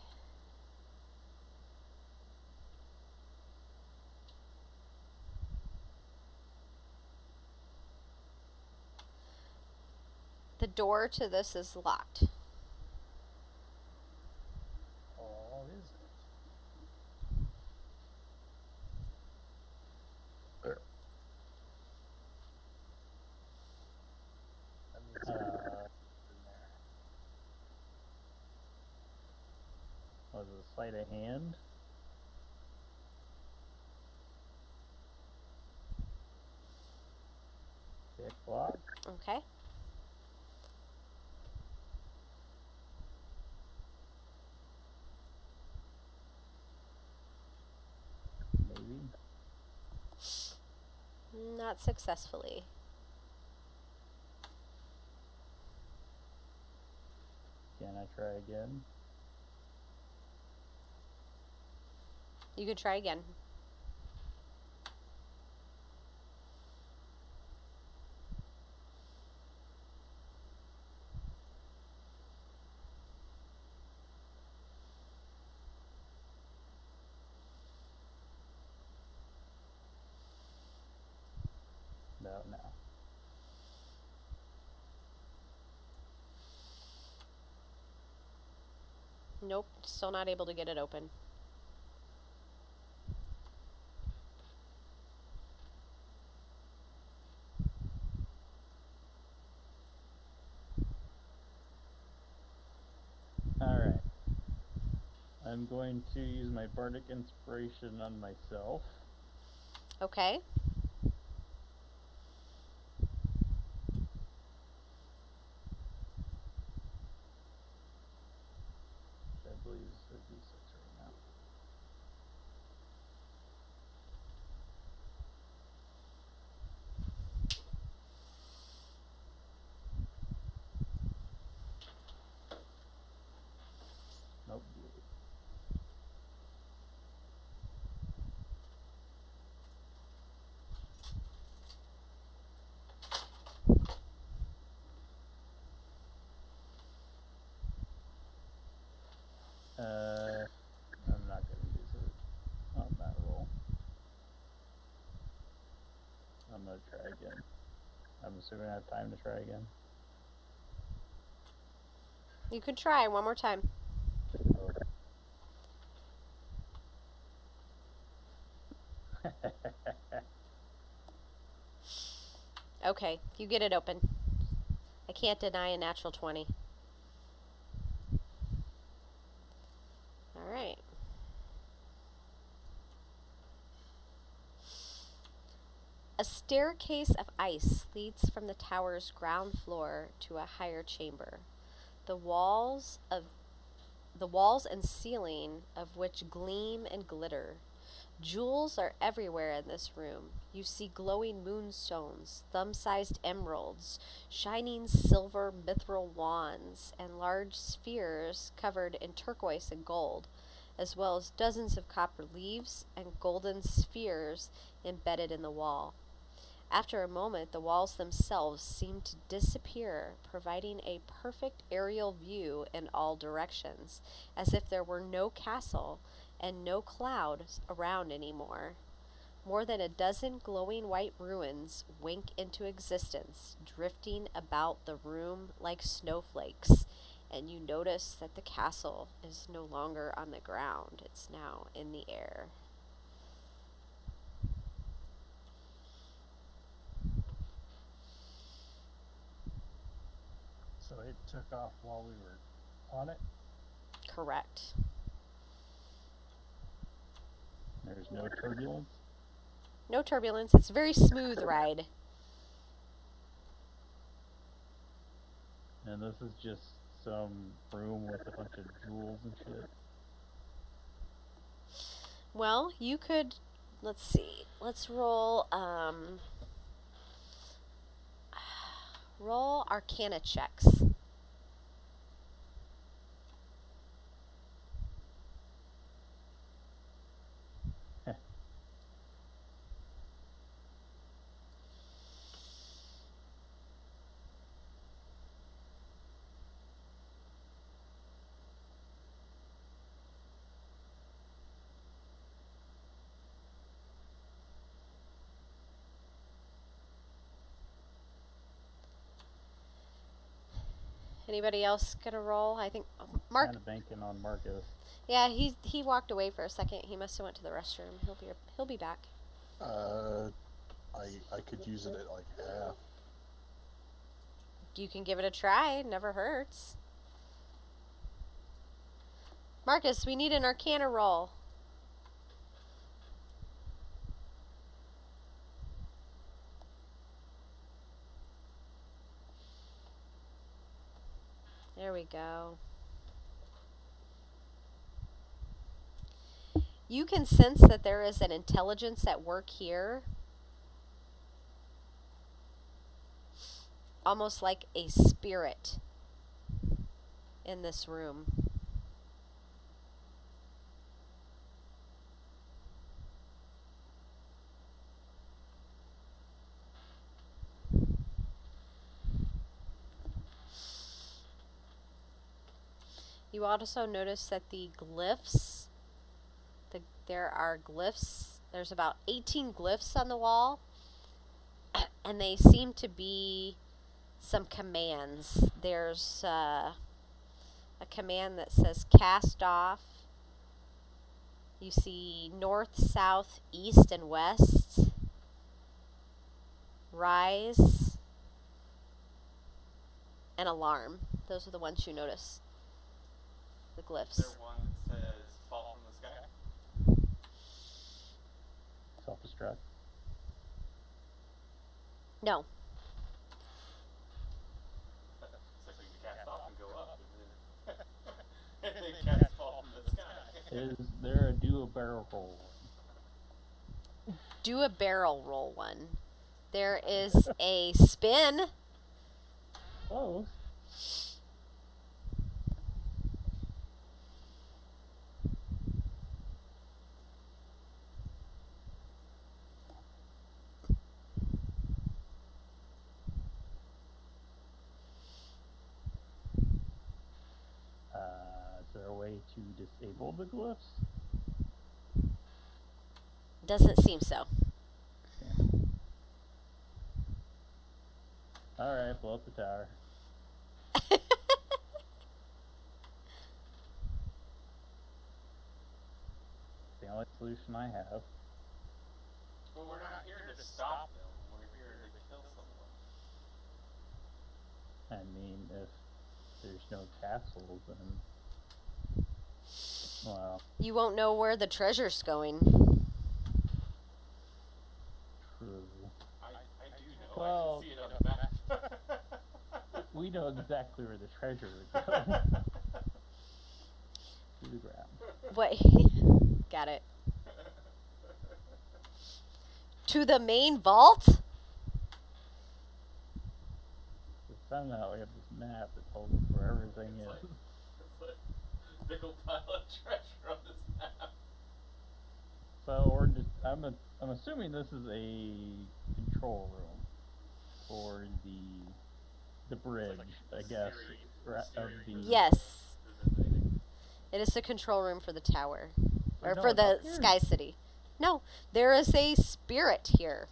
The door to this is locked. Oh, is it? There. That means in there. Was it a sleight of hand? Pick block. Okay. Maybe. Not successfully. Can I try again? You could try again. No. Nope, still not able to get it open. Alright. I'm going to use my bardic inspiration on myself. Okay. Which I believe is a D6 right now. Nope. I'm not going to use it on that roll. I'm going to try again. I'm assuming I have time to try again. You could try one more time. Okay, you get it open. I can't deny a natural 20. Alright. A staircase of ice leads from the tower's ground floor to a higher chamber. The walls and ceiling of which gleam and glitter. Jewels are everywhere in this room. You see glowing moonstones, thumb-sized emeralds, shining silver mithril wands, and large spheres covered in turquoise and gold, as well as dozens of copper leaves and golden spheres embedded in the wall. After a moment, the walls themselves seemed to disappear, providing a perfect aerial view in all directions, as if there were no castle and no clouds around anymore. More than a dozen glowing white ruins wink into existence, drifting about the room like snowflakes, and you notice that the castle is no longer on the ground. It's now in the air. So it took off while we were on it? Correct. There's no turbulence. No turbulence. It's a very smooth ride. And this is just some room with a bunch of jewels and shit. Well, you could, let's see. Let's roll roll Arcana checks. Anybody else gonna roll? I think Mark. Kind of banking on Marcus. Yeah, he walked away for a second. He must have went to the restroom. He'll be back. I could use it at like half. You can give it a try. It never hurts. Marcus, we need an Arcana roll. There we go. You can sense that there is an intelligence at work here. Almost like a spirit in this room. You also notice that the glyphs, there are glyphs, there's about 18 glyphs on the wall, and they seem to be some commands. There's a command that says cast off. You see north, south, east, and west. Rise. And alarm. Those are the ones you notice. The glyphs. Is there one that says fall from the sky? Self-destruct. No. It's like you can cast off and go up, and then cast fall from the sky. Is there a do a barrel roll? Do a barrel roll one. There is a spin. Close. Is there a way to disable the glyphs? Doesn't seem so. Alright, blow up the tower. The only solution I have. Well, we're not here to stop them. We're here to kill someone. I mean, if there's no castles, then... Well, You won't know where the treasure's going. true. I do know. Well- I can see it on the map. We know exactly where the treasure would go. To the ground. What? Got it. to the main vault? So somehow we have this map that tells us where everything is. It's like a big old pile of treasure on this map. So we're just, I'm assuming this is a control room for the bridge, I guess, of the... Yes. It is the control room for the tower. But Or no, for it's the up here. Sky City. No, there is a spirit here.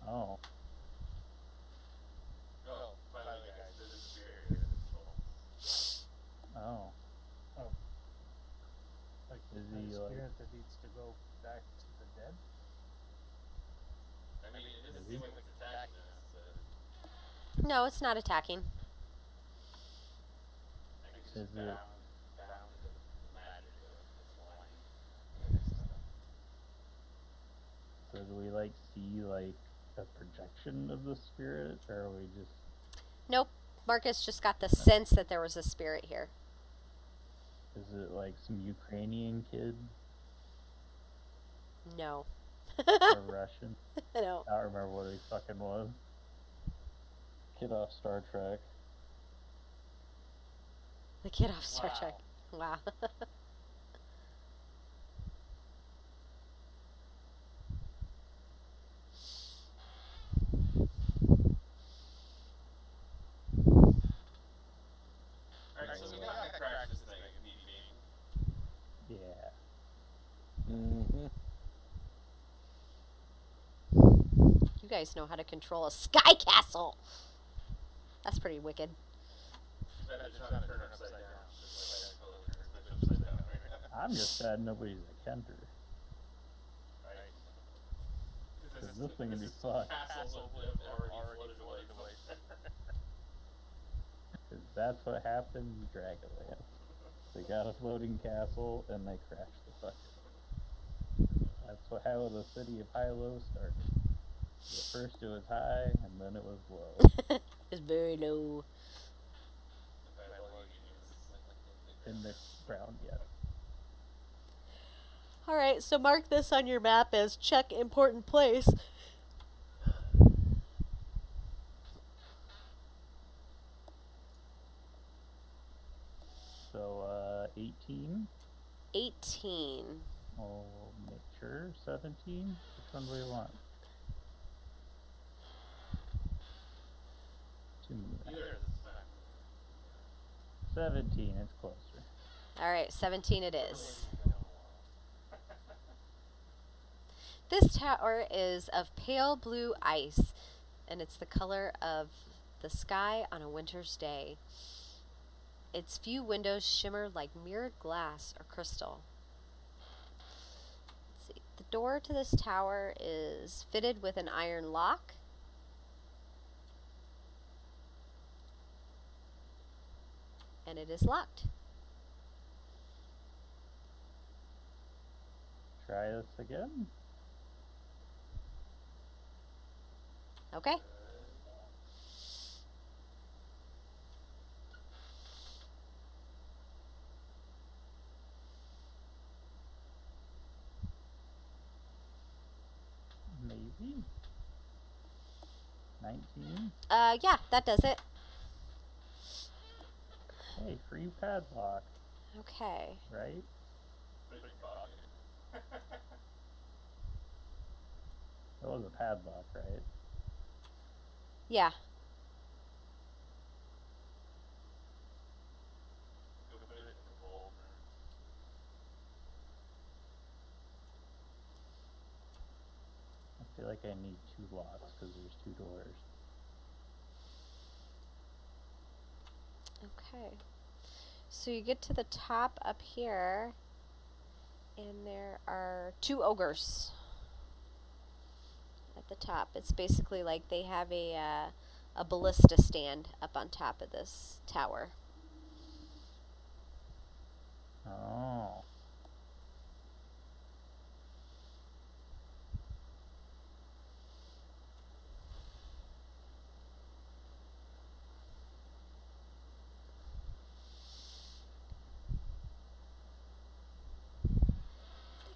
Oh. Oh, by the way, guys, there's a spirit here in control. Oh. Like Is the he, like- spirit that needs to go back to the dead? I mean, it doesn't Is he? seem like it's attacking us. No, it's not attacking. I think it's Is just it- bound to the magic of its line. So do we, like, see, like, a projection of the spirit, or are we just... Nope. Marcus just got the sense that there was a spirit here. Is it, like, some Ukrainian kid? No. Or Russian? No. I don't remember what he fucking was. Kid off Star Trek. The kid off Star Wow. Trek. Wow. Alright, so we know how to crash this thing if need be. Yeah. Mm-hmm. You guys know how to control a sky castle. That's pretty wicked. But I'm just trying to turn it upside down. Just like that color turns it upside down right now. I'm just sad nobody's a Kenter. Right? Because this thing would be fucked. Castles have already floated away. Because that's what happened in Dragonland. They got a floating castle and they crashed the fucker. That's how the city of Hilo started. At first it was high and then it was low. It's very low. In the ground yet. Alright, so mark this on your map as check important place. So, 18. 18. I'll make sure. 17. Which one do we want? Too many. Either is fine. 17. It's closer. Alright, 17 it is. This tower is of pale blue ice, and it's the color of the sky on a winter's day. Its few windows shimmer like mirrored glass or crystal. Let's see. The door to this tower is fitted with an iron lock. And it is locked. Try this again. Okay. Maybe. 19. Yeah, that does it. Hey, free padlock, Okay. right? That was a padlock, right? Yeah. Go put it in the bowl. I feel like I need 2 locks because there's 2 doors. Okay. So you get to the top up here, and there are 2 ogres at the top. It's basically like they have a ballista stand up on top of this tower. Oh.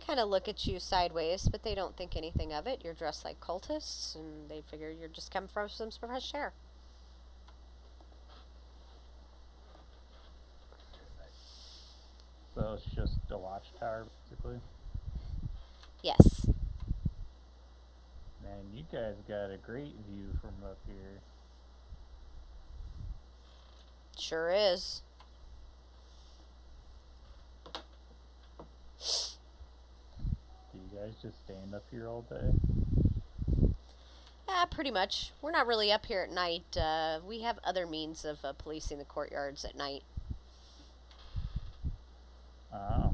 kind of look at you sideways, but they don't think anything of it. You're dressed like cultists, and they figure you're just coming from some fresh air. So it's just a watchtower, basically. Yes. Man, you guys got a great view from up here. Sure is. Do you guys just stand up here all day? Pretty much. We're not really up here at night. We have other means of policing the courtyards at night. Oh.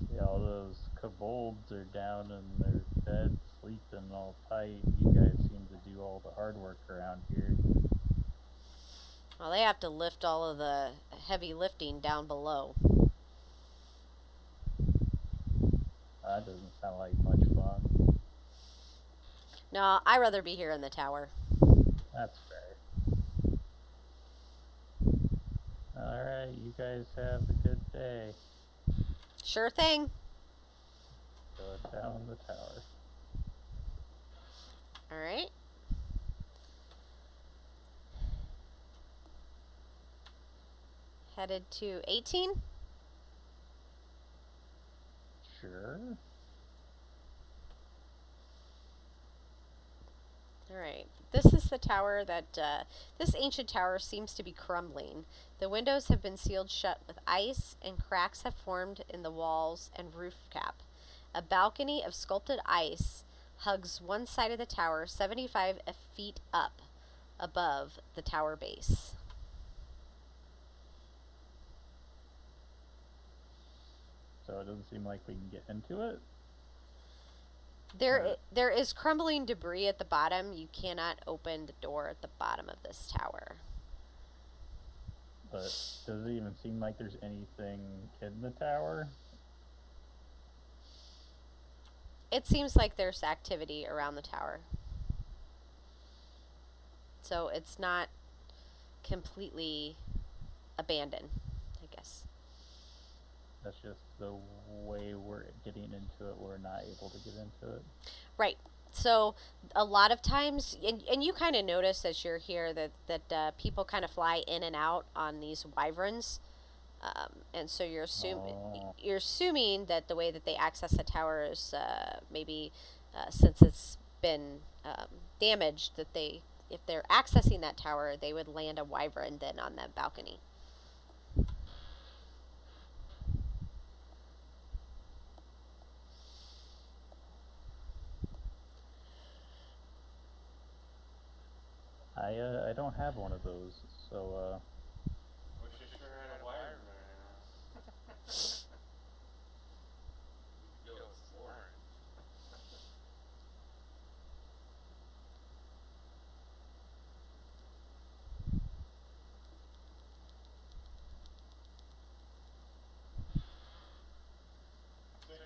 See, all those kobolds are down in their bed, sleeping all tight. You guys seem to do all the hard work around here. Well, they have to lift all of the heavy lifting down below. That doesn't sound like much fun. No, I'd rather be here in the tower. That's fair. Alright, you guys have a good day. Sure thing. Go down the tower. Alright. Headed to 18. Sure. Alright, this is the tower that, this ancient tower seems to be crumbling. The windows have been sealed shut with ice, and cracks have formed in the walls and roof cap. A balcony of sculpted ice hugs one side of the tower 75 feet up above the tower base. So it doesn't seem like we can get into it. There is crumbling debris at the bottom. You cannot open the door at the bottom of this tower. But does it even seem like there's anything in the tower? It seems like there's activity around the tower. So it's not completely abandoned, I guess. That's just the way we're getting into it. We're not able to get into it. Right. So a lot of times, and you kind of notice as you're here that people kind of fly in and out on these wyverns. And so you're assuming that the way that they access the tower is maybe since it's been damaged, that if they're accessing that tower, they would land a wyvern then on that balcony. I don't have one of those, so Wish you sure had a wire right now. Go exploring.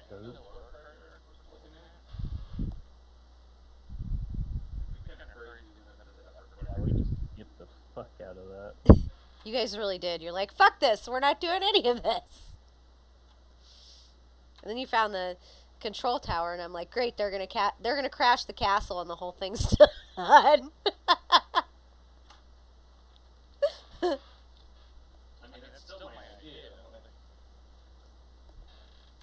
Does- yeah, we just get the fuck out of that. You guys really did. You're like, fuck this. We're not doing any of this. And then you found the control tower, and I'm like, great. They're gonna crash the castle, and the whole thing's done. I mean, it's still my idea.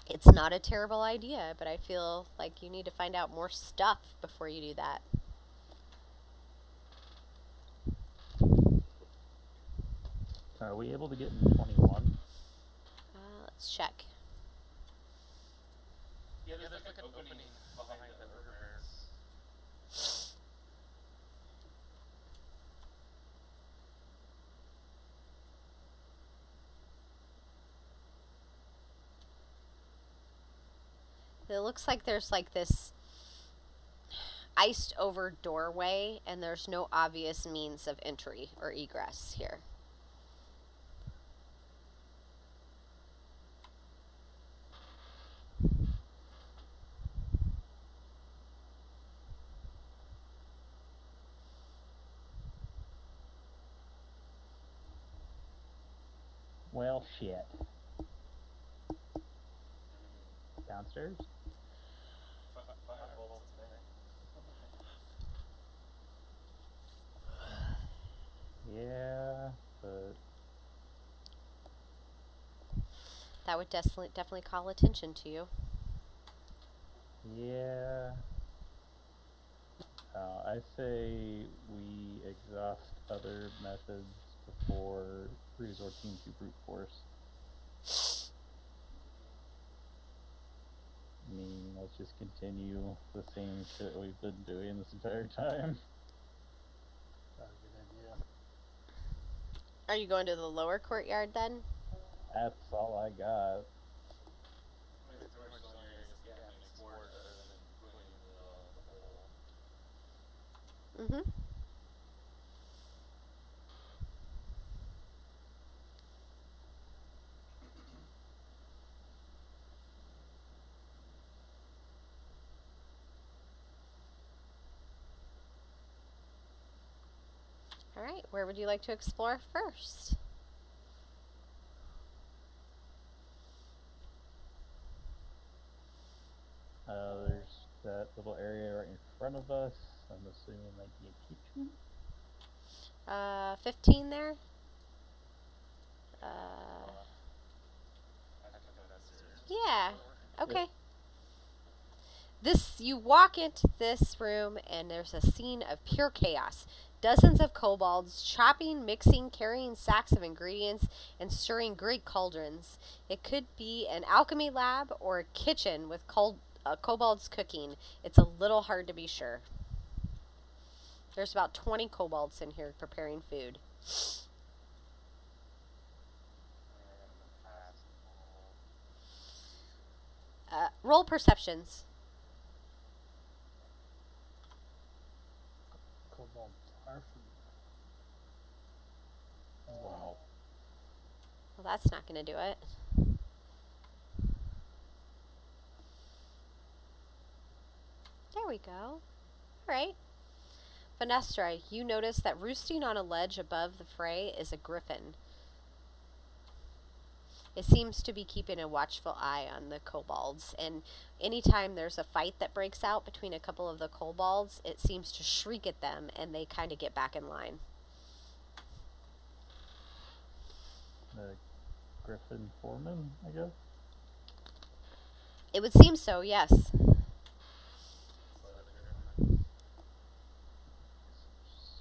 It's not a terrible idea, but I feel like you need to find out more stuff before you do that. Are we able to get in 21? Let's check. Yeah, there's like an opening behind the murder bears. It looks like there's like this iced over doorway, and there's no obvious means of entry or egress here. Well, shit. Downstairs? Yeah, but That would definitely call attention to you. yeah. I say we exhaust other methods before resorting to brute force. I mean, let's just continue the same shit we've been doing this entire time. That's a good idea. Are you going to the lower courtyard then? That's all I got. Mm-hmm. All right, where would you like to explore first? There's that little area right in front of us. I'm assuming might be a kitchen. 15 there. Yeah. Okay. You walk into this room and there's a scene of pure chaos. Dozens of kobolds chopping, mixing, carrying sacks of ingredients, and stirring great cauldrons. It could be an alchemy lab or a kitchen with kobolds cooking. It's a little hard to be sure. There's about 20 kobolds in here preparing food. Roll perceptions. Kobolds are food. Wow. Well, that's not going to do it. There we go. All right. Fenestra, you notice that roosting on a ledge above the fray is a griffin. It seems to be keeping a watchful eye on the kobolds, and anytime there's a fight that breaks out between a couple of the kobolds, it seems to shriek at them, and they kind of get back in line. The Griffin Foreman, I guess. It would seem so, yes.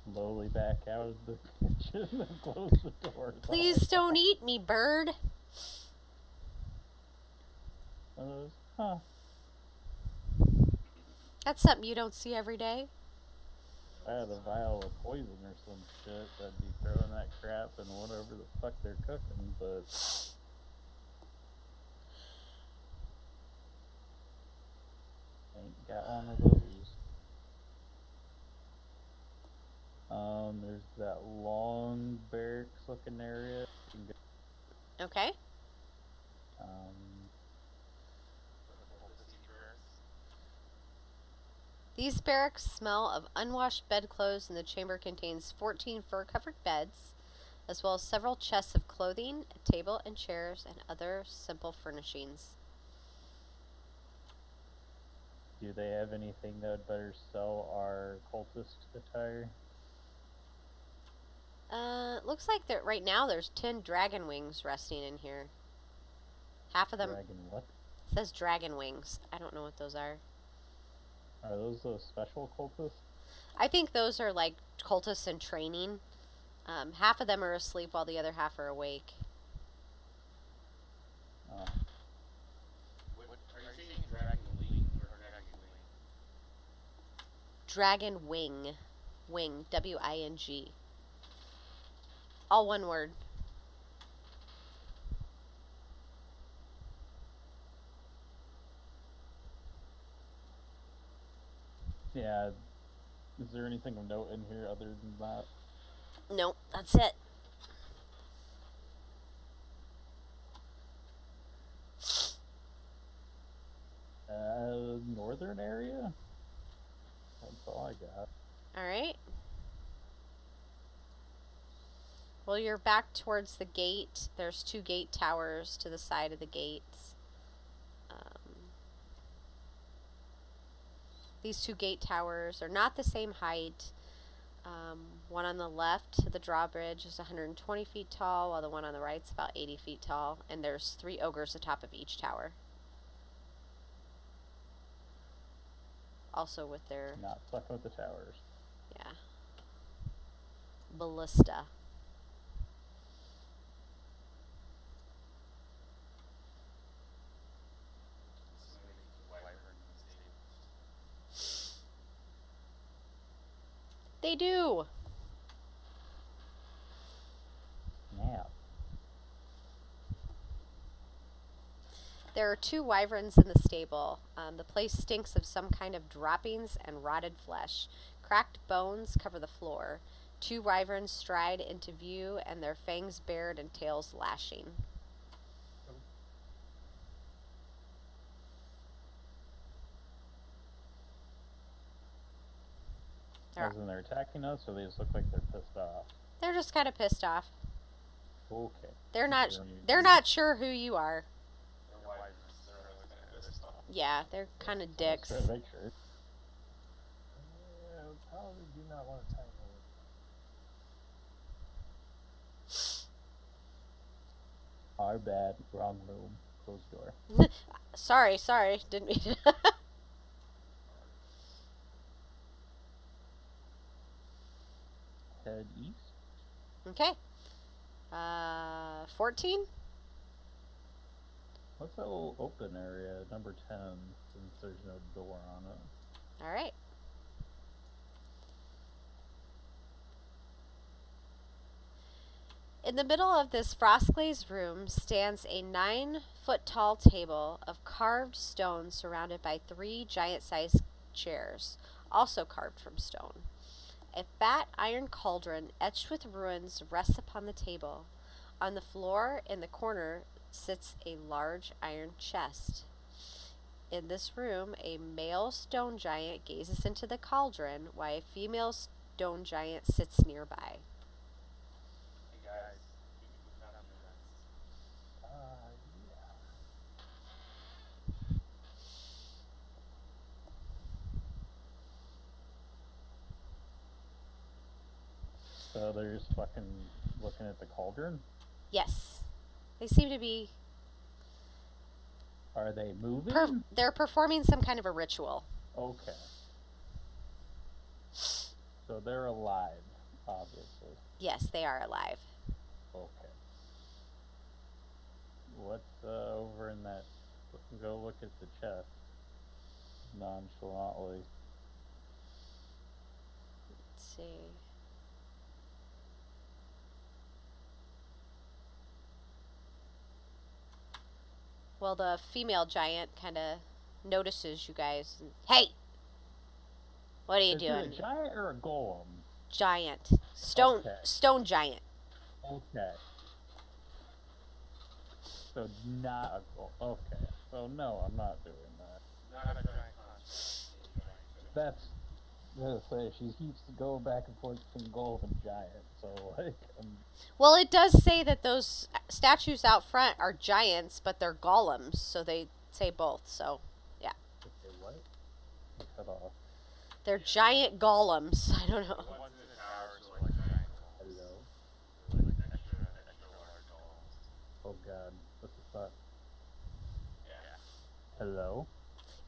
Slowly back out of the kitchen and close the door. Please don't eat me, bird. Huh. That's something you don't see every day. If I had a vial of poison or some shit, I'd be throwing that crap in whatever the fuck they're cooking, but ain't got one of those. There's that long barracks looking area. You can go, Okay. These barracks smell of unwashed bedclothes, and the chamber contains 14 fur-covered beds, as well as several chests of clothing, a table and chairs, and other simple furnishings. do they have anything that would better sell our cultist attire? Looks like that right now there's 10 dragon wings resting in here. Half of them Dragon what? says dragon wings. I don't know what those are. Are those special cultists? I think those are like cultists in training. Half of them are asleep while the other half are awake. Oh. Are you saying dragon wing or dragon Dragon wing? wing. Wing. W-I-N-G. All one word. Yeah. Is there anything of note in here other than that? Nope, that's it. Northern area? That's all I got. Alright. Well, you're back towards the gate. There's 2 gate towers to the side of the gates. These 2 gate towers are not the same height. One on the left, the drawbridge, is 120 feet tall, while the one on the right is about 80 feet tall. And there's 3 ogres atop of each tower. Also with their... Not fucking with the towers. Yeah. Ballista. They do. Yeah. There are 2 wyverns in the stable. The place stinks of some kind of droppings and rotted flesh. Cracked bones cover the floor. 2 wyverns stride into view, and their fangs bared and tails lashing. As in they're attacking us, or they just look like they're pissed off? They're just kind of pissed off. Okay. They're not sure who you are. Yeah, they're kind of dicks. Let's try to make sure. Yeah, we probably do not want to tangle with. Our bad. Wrong room. Closed door. Sorry, didn't mean to. Head east. Okay. 14? What's that little open area, number 10, since there's no door on it? Alright. In the middle of this frost-glazed room stands a 9-foot-tall table of carved stone surrounded by 3 giant-sized chairs, also carved from stone. A fat iron cauldron etched with runes rests upon the table. On the floor in the corner sits a large iron chest. In this room, a male stone giant gazes into the cauldron, while a female stone giant sits nearby. Hey guys, we found your guys. Yeah. So they're just fucking looking at the cauldron? Yes. They seem to be... Are they moving? they're performing some kind of a ritual. Okay. So they're alive, obviously. Yes, they are alive. Okay. What's over in that? Go look at the chest. Nonchalantly. Let's see. Well, the female giant kind of notices you guys. Hey! What are you Is doing? it a giant or a golem? Giant. Stone Okay. stone giant. Okay. So not a golem. Okay. So no, I'm not doing that. Not a giant hunch. That's... I was gonna say, she keeps going back and forth between golem and giant, so like... Well, it does say that those statues out front are giants, but they're golems, so they say both, so, yeah. Okay, what? Cut off. They're giant golems. I don't know. The ones in the towers are like giant golems. Hello? They're like extra large golems. Oh god, what the fuck? Yeah. Hello?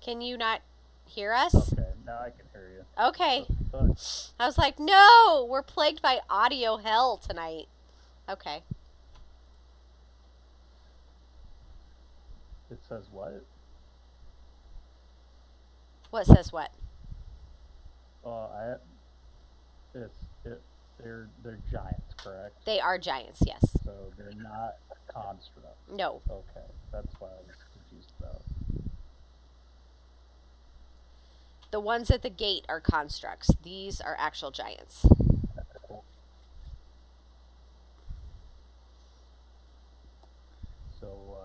Can you not hear us? Okay, now I can hear you. Okay. What the fuck? I was like, no! We're plagued by audio hell tonight. Okay. It says what? What says what? They're giants, correct? They are giants, yes. So they're not a construct. No. Okay, that's what I was confused about. The ones at the gate are constructs. These are actual giants. So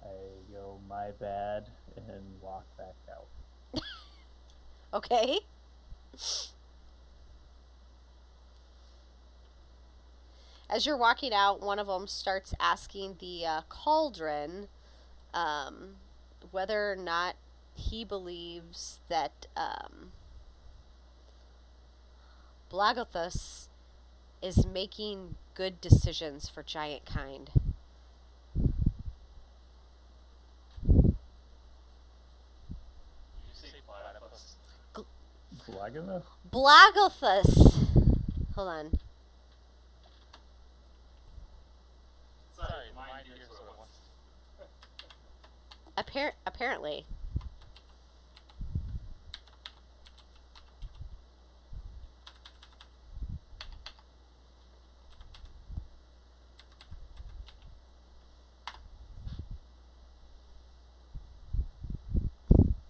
I go my bad and walk back out. As you're walking out, one of them starts asking the cauldron whether or not he believes that Blagothus is making good decisions for giant kind. You say platypus? Blagothus? Blagothus. Hold on. Sorry, my dear sort of wants. Apparently.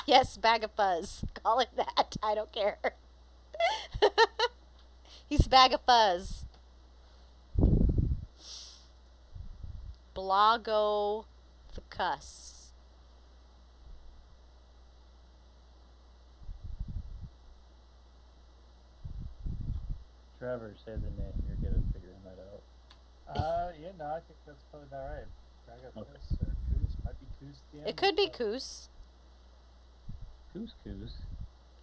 Yes, bag of fuzz. Call it that. I don't care. He's bag of fuzz. Blago the cuss. Trevor, say the name. You're good at figuring that out. Yeah, no, I think that's probably about right. Dragapus or Coos. Might be Coos at the end. It could be Coos. Couscous.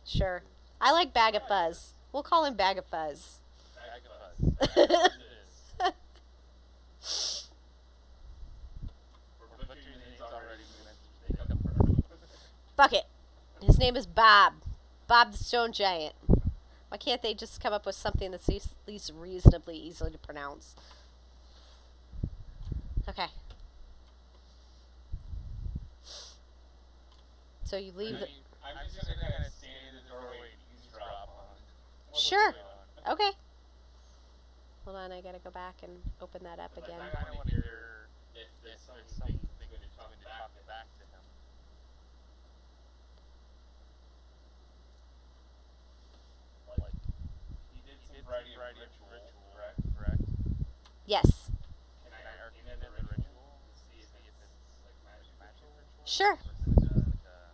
Sure. I like bag of fuzz. We'll call him bag of fuzz. Bag of fuzz. We're butchering names already. They come first. Fuck it. His name is Bob. Bob the Stone Giant. Why can't they just come up with something that's at least reasonably easily to pronounce? Okay. So you leave the... I'm just gonna kind of stand in the doorway and eavesdrop on what's Sure. going on. Okay. Hold on, I gotta go back and open that up again. I kind of want to hear if there's something going to talk back to him. Like, he did some variety of ritual, correct? Yes. Can I arcane the ritual to see if it's like magic ritual? Sure. Or is it just like a...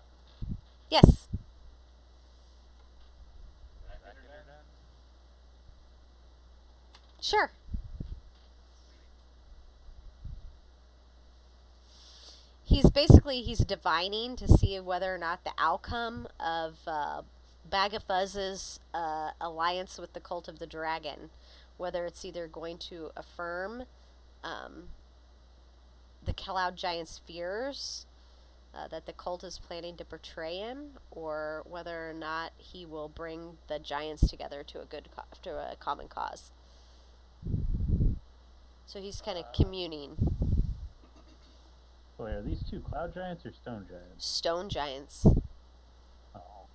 Yes. Can I figure that out? Sure. He's divining to see whether or not the outcome of Bag of Fuzz's alliance with the Cult of the Dragon, whether it's either going to affirm the Cloud Giant's fears that the cult is planning to betray him, or whether or not he will bring the giants together to a common cause. So he's kind of communing. Wait, are these two cloud giants or stone giants? Stone giants. Oh.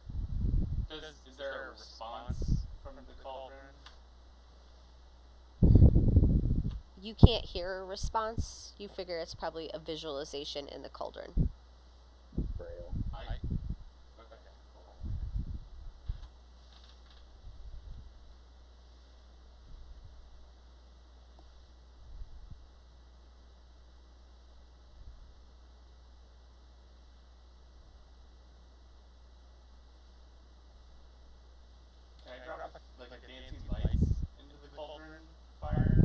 Is there a response from the cauldron? You can't hear a response. You figure it's probably a visualization in the cauldron. Braille. Okay, cool. Can I drop like dancing lights into the cauldron fire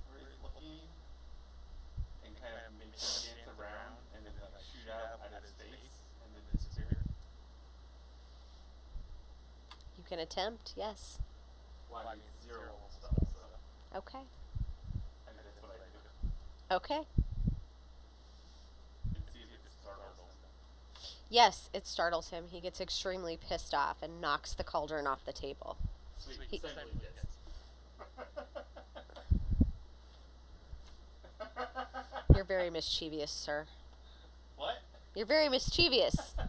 where it's looking and kind of make him dance around and then like shoot out at his face and then disappear? You can attempt, yes. Well, I mean, zero spell, so Okay. and that's what I do. Okay. It's easy to startle them. Yes, it startles him. He gets extremely pissed off and knocks the cauldron off the table. Sweet, He- send me this. You're very mischievous, sir. What? You're very mischievous. I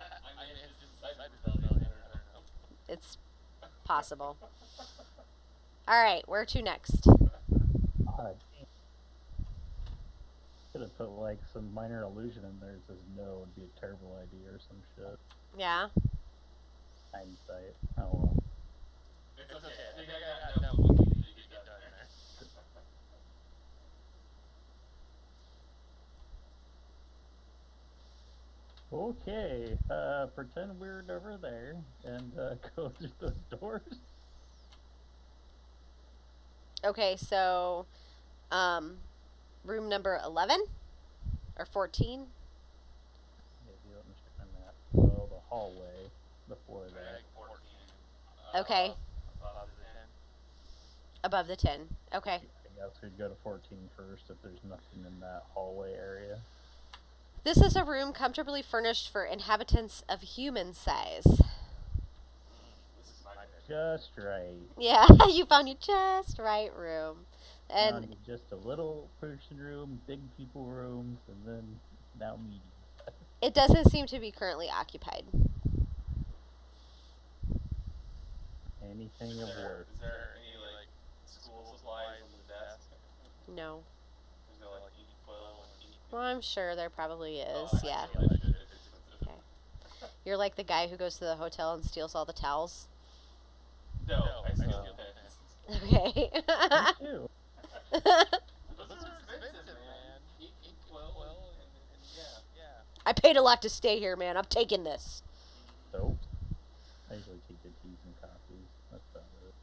mean, it's inside rebellion. I don't know. It's possible. Alright, where to next? Odd. Could have put like some minor illusion in there that says no would be a terrible idea or some shit. Yeah. Hindsight. Oh well. It's okay. I think I got enough monkey to get done there. Okay, pretend we're over there and go through those doors. Okay, so, room number 11? Or 14? Maybe let me check my map. So the hallway before that. 14. Okay. Above the 10. Above the 10. Okay. I guess we'd go to 14 first if there's nothing in that hallway area. This is a room comfortably furnished for inhabitants of human size. This is my bedroom. Just right. Yeah, you found your just right room. Down And to just a little person room, big people rooms, and then now medium. it doesn't seem to be currently occupied. Anything Is of there, worth. is there any like school supplies on the desk? No. Is there like ink quill and ink? Well, I'm sure there probably is, Oh, yeah. I should. It's expensive. Okay. You're like the guy who goes to the hotel and steals all the towels. No, I steal pens. Okay. Me too. Those are expensive, man. Ink quill and yeah. I paid a lot to stay here, man. I'm taking this. Soap. I usually take the teas and coffees. That's about it.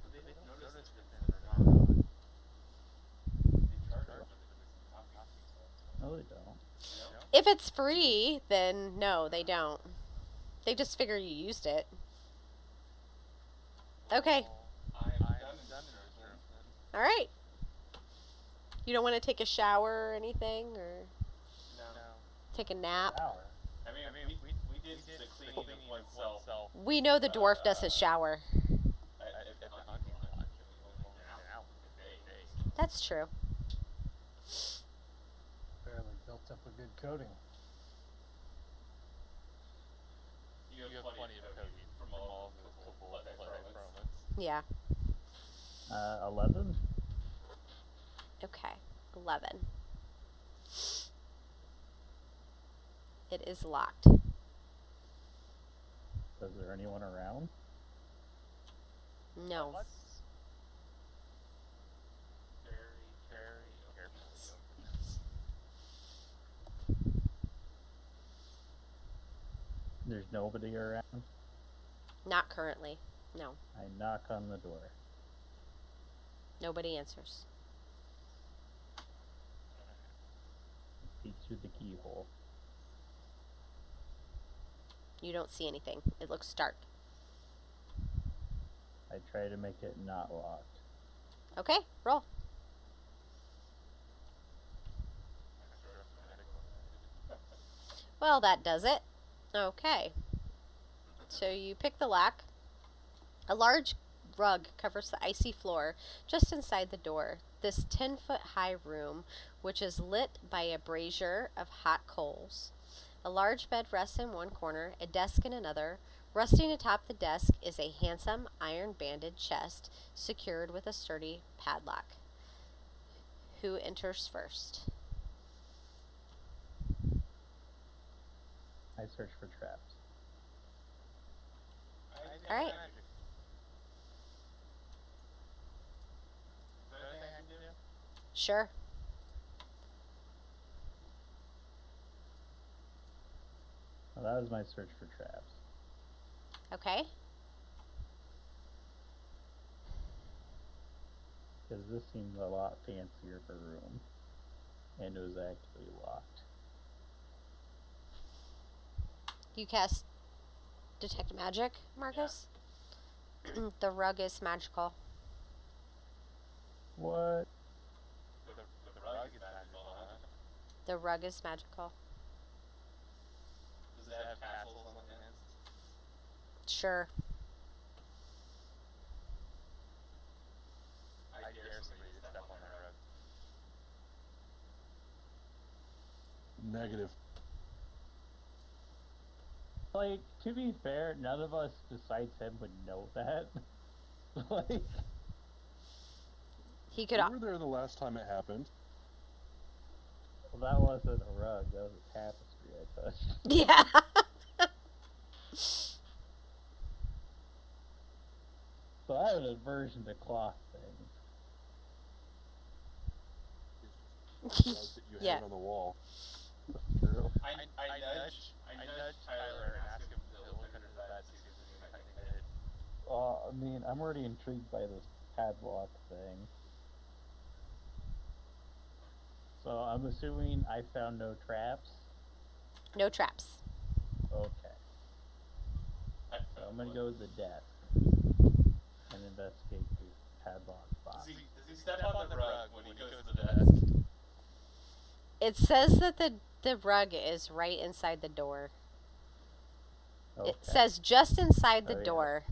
But they don't notice it's expensive. They charge us for the coffee. No, they don't. You know? If it's free, then no, they don't. They just figure you used it. Okay. I'm done in this room. All right. You don't want to take a shower or anything, or No. take a nap? Shower. I mean, we did the cleaning of oneself. We know the dwarf doesn't shower. That's true. Barely built up a good coating. You have plenty of coating from all the couple of Yeah. 11? Okay. 11. It is locked. Is there anyone around? No. Very careful. There's nobody around? Not currently. No. I knock on the door. Nobody answers. Peek through the keyhole. You don't see anything. It looks dark. I try to make it not locked. Okay, roll. Well, that does it. Okay. So you pick the lock. A large rug covers the icy floor just inside the door. This 10-foot-high room, which is lit by a brazier of hot coals. A large bed rests in one corner, a desk in another. Resting atop the desk is a handsome iron-banded chest secured with a sturdy padlock. Who enters first? I search for traps. All right. Sure. Well, that was my search for traps. Okay. Because this seemed a lot fancier of a room. And it was actually locked. You cast Detect Magic, Marcus? The rug is magical. What? The rug is magical, huh? The rug is magical. Does it have tassels on the ends? Sure. I dare somebody to step on that rug. Negative. Like, to be fair, none of us besides him would know that. Like, He could. We were there the last time it happened. well, that wasn't a rug, that was a tapestry I touched. Yeah. So I have an aversion to cloth things. Rug that you Yeah. hang on the wall. That's true. I nudge Tyler and ask him to look under the bed to see if there's anything hidden. I mean, I'm already intrigued by this padlock thing. So I'm assuming I found no traps. No traps. Okay. I So I'm found gonna one. go to the desk and investigate the padlock box. Does he step on the rug when he goes to the desk? It says that the rug is right inside the door. Okay. It says just inside the Oh, yeah. door.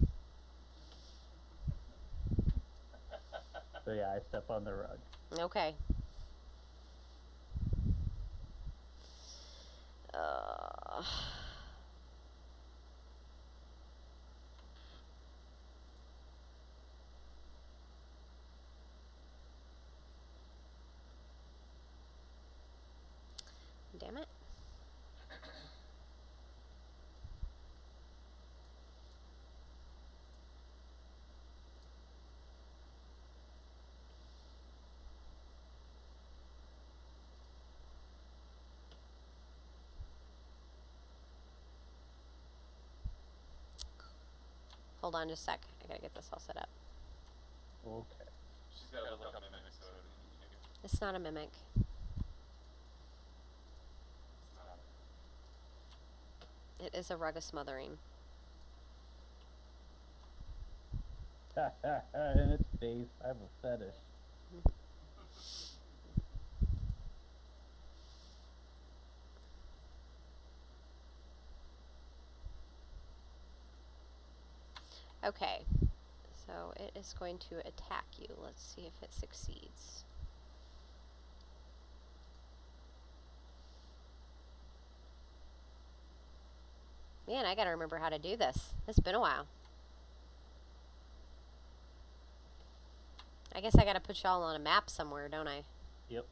So yeah, I step on the rug. Okay. Uh, damn it. Hold on just a sec. I gotta get this all set up. Okay. She's got to look up mimics, so It's not a mimic. It is a rug of smothering. In its face, I have a fetish. Okay. So it is going to attack you. Let's see if it succeeds. Man, I gotta remember how to do this. It's been a while. I guess I gotta put y'all on a map somewhere, don't I? Yep.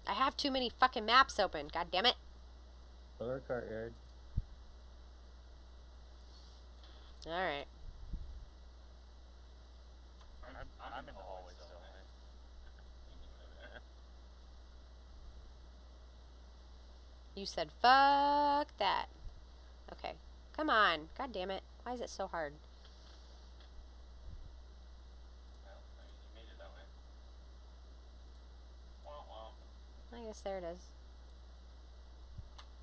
I have too many fucking maps open. God damn it. Other courtyard. Alright. I'm in the hallway still. You said fuck that. Okay. Come on. God damn it. Why is it so hard? Well, I mean, you made it that way. Wah, wah. I guess there it is.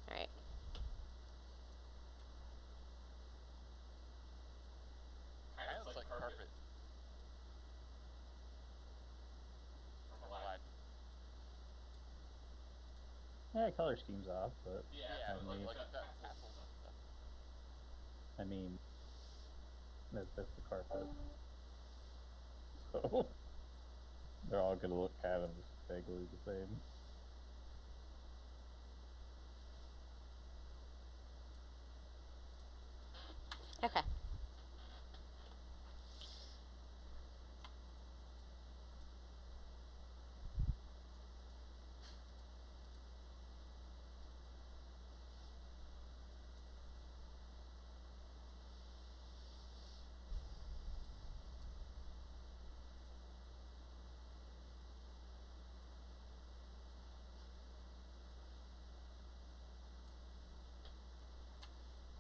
Alright. Kinda looks like carpet. From Aladdin. Yeah, color scheme's off, but Yeah, I mean, like that tassels and stuff. I mean, that's the carpet. So they're all gonna look kind of vaguely the same. Okay.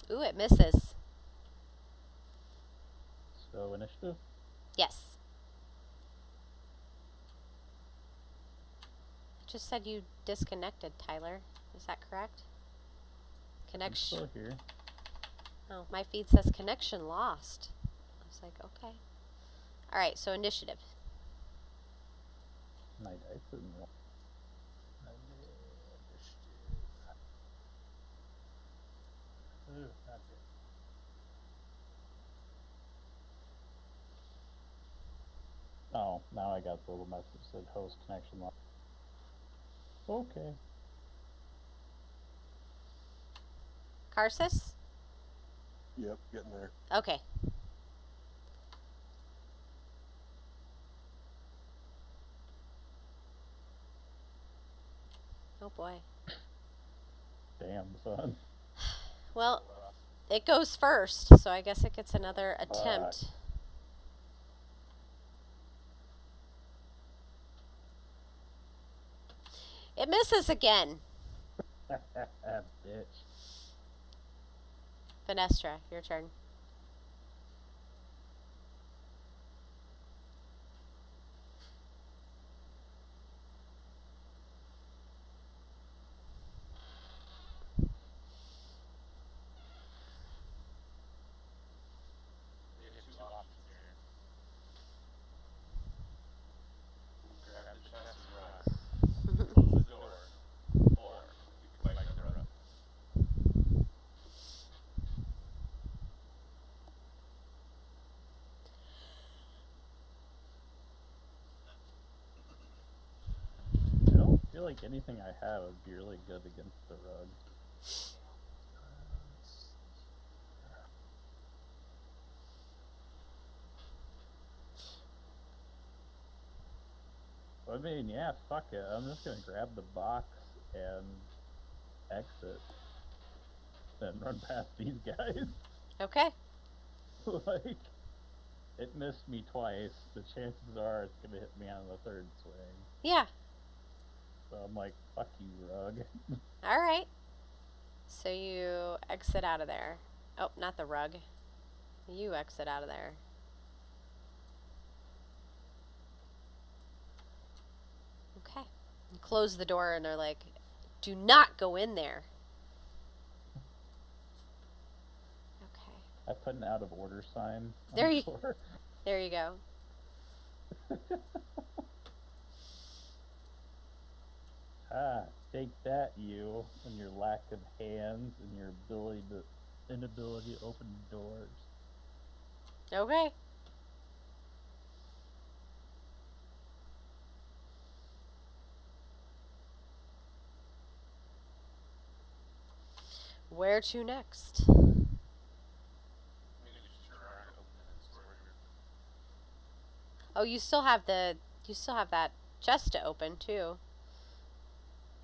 Ooh, it misses. So initiative. Yes. It just said you disconnected, Tyler. Is that correct? I'm Connection. still here. Oh, my feed says connection lost. I was like, okay. Alright, so initiative. My dice didn't roll. Ooh, not good. Oh, now I got the little message that said host connection lost. Okay. Karsus? Yep, getting there. Okay. Oh boy. Damn, son. Well, it goes first, so I guess it gets another attempt. It misses again. Bitch. Venestra, your turn. We have two options here. Grab the chest and run. Close the door. Or you can bite the rug. I don't feel like anything I have would be really good against the rug. I mean, yeah, fuck it. I'm just gonna grab the box and exit. Then run past these guys. Okay. Like, it missed me twice. The chances are it's gonna hit me on the third swing. Yeah. So I'm like, fuck you, rug. Alright. So you exit out of there. Oh, not the rug. You exit out of there. Okay. You close the door and they're like, do not go in there. Okay. I put an out of order sign on There the you- door. There you go. Ah, take that, you, and your lack of hands and your inability to open doors. Okay. Where to next? Maybe just turn around and open it and store it. Oh, you still have that chest to open too.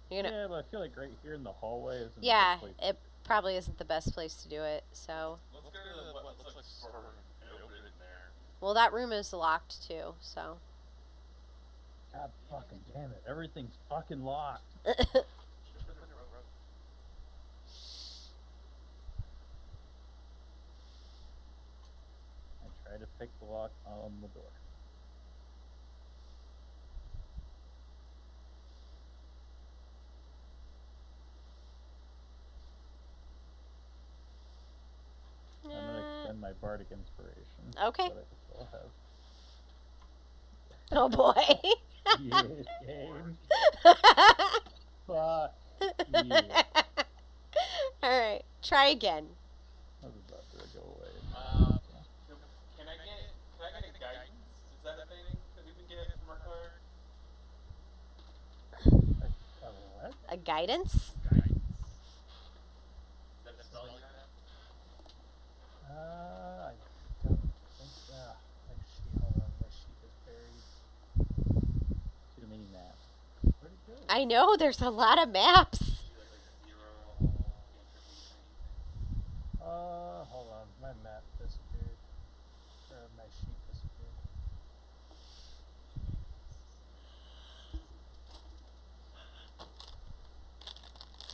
You're gonna, Yeah, but I feel like right here in the hallway is yeah, it probably isn't the best place to do it. So, Let's go to the, what looks like a storeroom and open it in there. well, that room is locked too. So, God fucking damn it. Everything's fucking locked. I try to pick the lock on the door. I'm gonna extend my bardic inspiration. Okay. But I still have oh boy. yes, game. Fuck you. All right, try again. I was about to go away. So can I get a guidance? Is that a thing that we can get from our card? What? A guidance? Guidance. Is that a spell you have? I don't think so. Hold on, my sheet is buried. Too many maps. Pretty good. I know there's a lot of maps. Like a zero Hold on, my map disappeared. Or my sheet disappeared.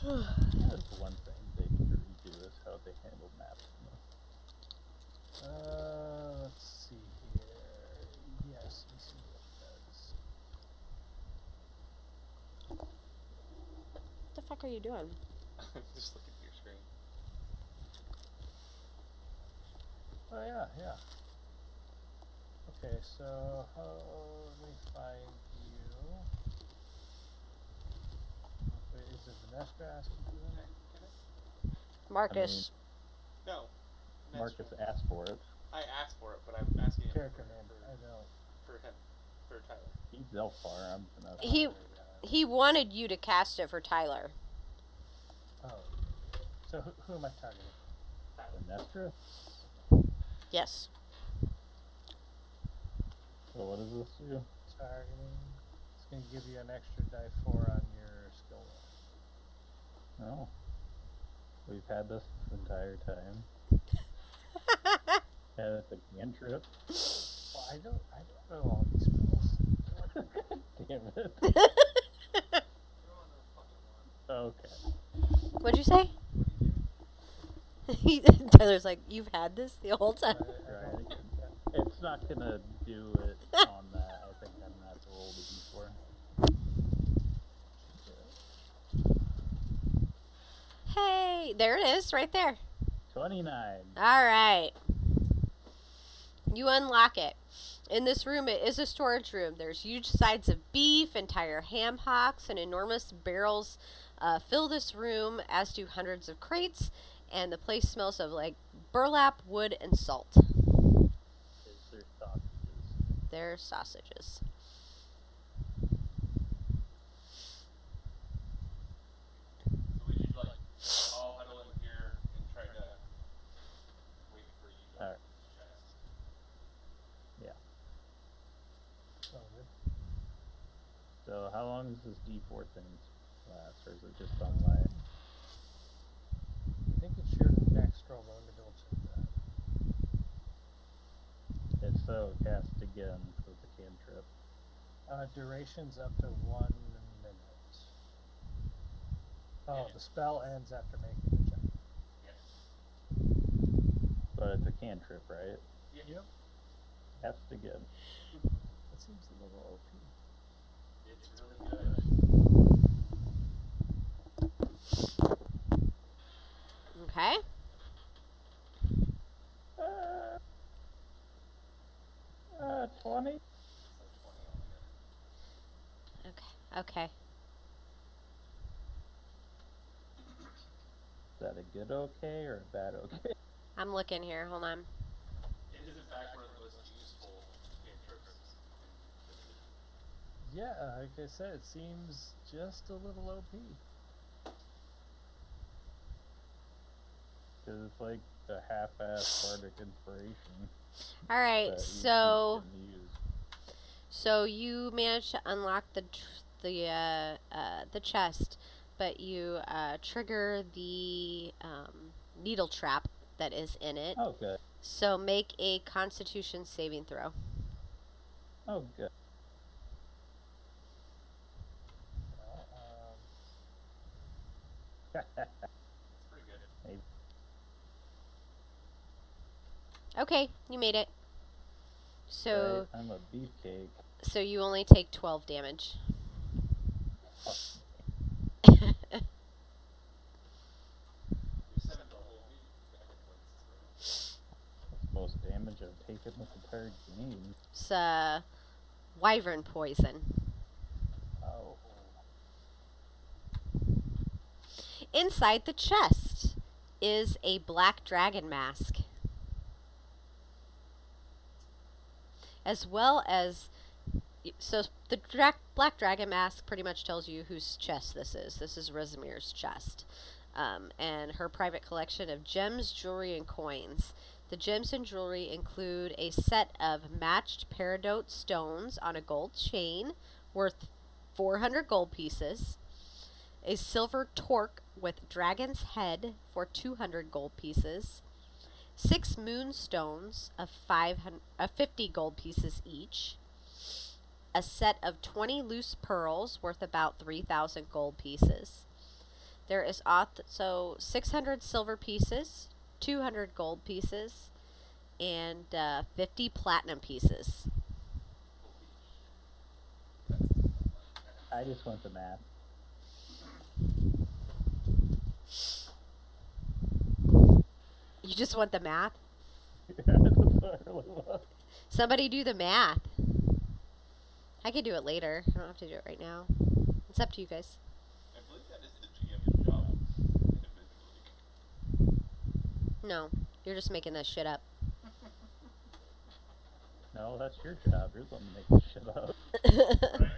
That's the one thing they need to redo is how they handle maps. Let's see here. Yes, let's see what it does. What the fuck are you doing? Just look at your screen. Oh yeah, yeah. Okay, so let me find you. Wait, is it Vanessa asking for that? Marcus. No. Marcus asked for it. I asked for it, but I'm asking him Character name. I know. for him, for Tyler. He's Zelfar, I'm Vanessa. He wanted you to cast it for Tyler. Oh. So who am I targeting? Venestra? Yes. So what does this do? Targeting. It's going to give you an extra die 4 on your skill roll. No. We've had this entire time. And it's a cantrip. Well, I don't know all these spells. Damn it. Okay. What'd you say? Tyler's like, you've had this the whole time. Right. It's not gonna do it on that. I think I'm gonna have to roll the d4. Hey, there it is, right there. 29. All right. You unlock it. In this room, it is a storage room. There's huge sides of beef, entire ham hocks, and enormous barrels fill this room, as do hundreds of crates, and the place smells of like burlap, wood, and salt. Is there sausages? There's sausages. So we should like all huddle in here and try to wait for you to Alright. chest. Yeah. Oh, good. So how long does this D4 thing last, or is it just on my... I think it's your next roll. Let me double check that. If so, cast again with the cantrip. Duration's up to 1 minute. Oh, the spell ends after making the check. Yes. But it's a cantrip, right? Yep. Cast again. That seems a little OP. It's really good. Okay. 20? Okay. Is that a good okay or a bad okay? I'm looking here. Hold on. It is in fact one of the most useful cantrips. Yeah, like I said, it seems just a little OP. Because it's like the half-assed bardic inspiration. All right. that you So. can use. So you managed to unlock the chest, but you trigger the needle trap that is in it. Oh, good. So make a Constitution saving throw. Oh, good. Well, It's pretty good. Maybe. Okay, you made it. So Right, I'm a beefcake. so you only take 12 damage. We sent the whole week back and forth. That's the most damage I've taken this entire game. It's wyvern poison. Oh. Inside the chest is a black dragon mask, as well as, so the black dragon mask pretty much tells you whose chest this is. This is Rosimir's chest, and her private collection of gems, jewelry, and coins. The gems and jewelry include a set of matched peridot stones on a gold chain worth 400 gold pieces, a silver torque with dragon's head for 200 gold pieces, 6 moonstones of 50 gold pieces each, a set of 20 loose pearls worth about 3,000 gold pieces. There is also 600 silver pieces, 200 gold pieces, and 50 platinum pieces. I just want the math. You just want the math? Yeah, that's what I really want. Somebody do the math. I could do it later. I don't have to do it right now. It's up to you guys. I believe that is the GM's job individually. No, you're just making that shit up. No, that's your job. You're the one to make this shit up. Right? yeah.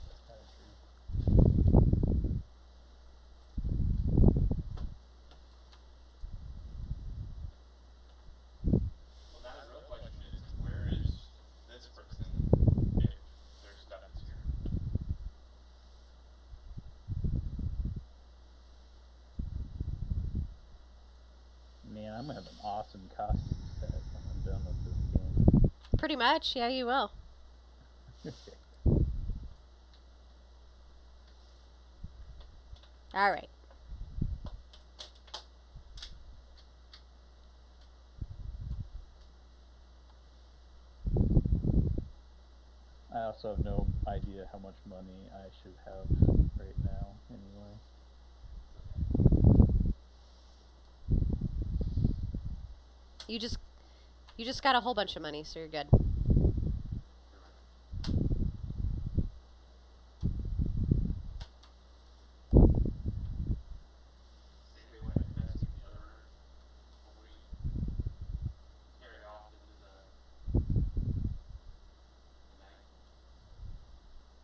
That's kind of true. Well, now the real question is, where is this person if their stuff is here? Man, I'm gonna have an awesome costume set when I'm done with this game. Pretty much, yeah, you will. All right. also have no idea how much money I should have right now, anyway. You just got a whole bunch of money, so you're good.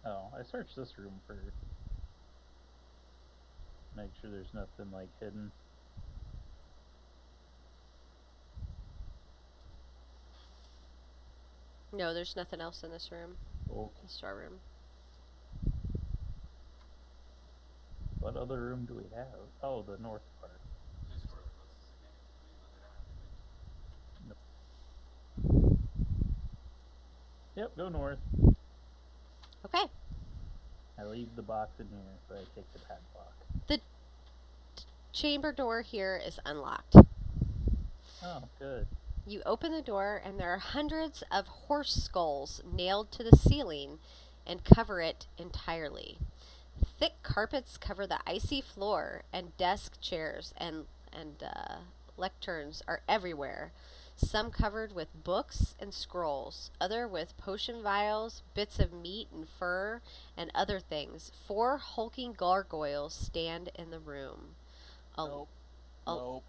Oh, I searched this room for... make sure there's nothing, like, hidden. No, there's nothing else in this room. Cool. The storeroom. What other room do we have? Oh, the north part. Nope. Yep, go north. Okay. I leave the box in here, but I take the padlock. The chamber door here is unlocked. Oh, good. You open the door, and there are hundreds of horse skulls nailed to the ceiling and cover it entirely. Thick carpets cover the icy floor, and desk chairs and lecterns are everywhere. Some covered with books and scrolls, other with potion vials, bits of meat and fur, and other things. 4 hulking gargoyles stand in the room. Nope. Nope.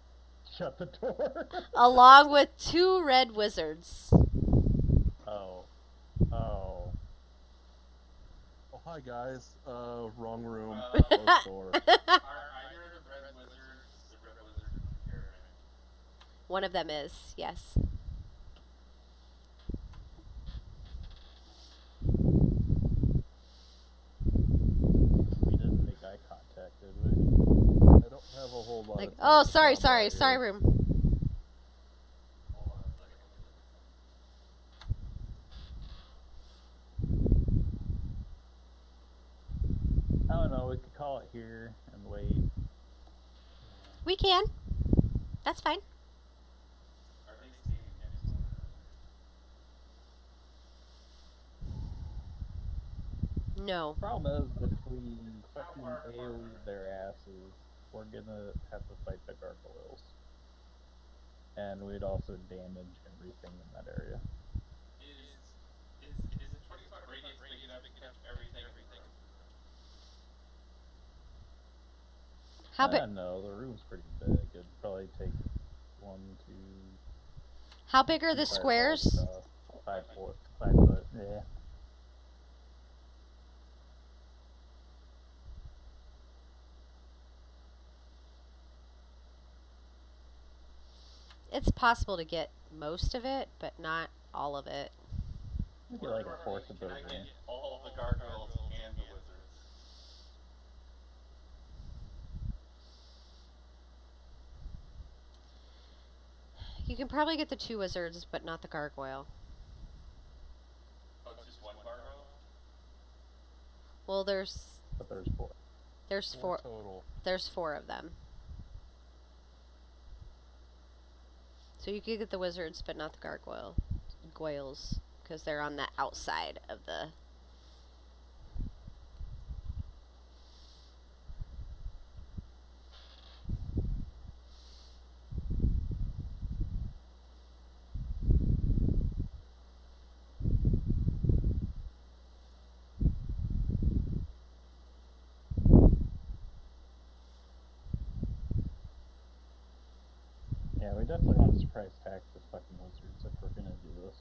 Shut the door. Along with 2 red wizards. Oh. Oh. Oh, hi guys. Wrong room. Are Closed door. either the red wizards the red wizard from the caravan? One of them is, yes. We didn't make eye contact, did we? I don't have a whole lot Like, of time oh, to sorry, talk about sorry here. room. I don't know, we could call it here and wait. We can. That's fine. Are they standing next to one another? No. Problem is, if we fucking AoE their asses, we're gonna have to fight the gargoyles. And we'd also damage everything in that area. Is a 20-foot radius big enough to catch everything? How I big? don't know, the room's pretty big. It'd probably take 1, 2... How big are the 2 fireballs, squares? 5 foot, 5 foot, yeah. It's possible to get most of it, but not all of it. Maybe like a fourth of the Can I room. get all the gargoyles and the wizards? You can probably get the 2 wizards, but not the gargoyle. Oh, it's just one gargoyle? Well, there's But there's 4. Four total. There's 4 of them. So you could get the wizards, but not the gargoyles, because they're on the outside of the... Yeah, we definitely want to surprise tax the fucking wizards if we're gonna do this.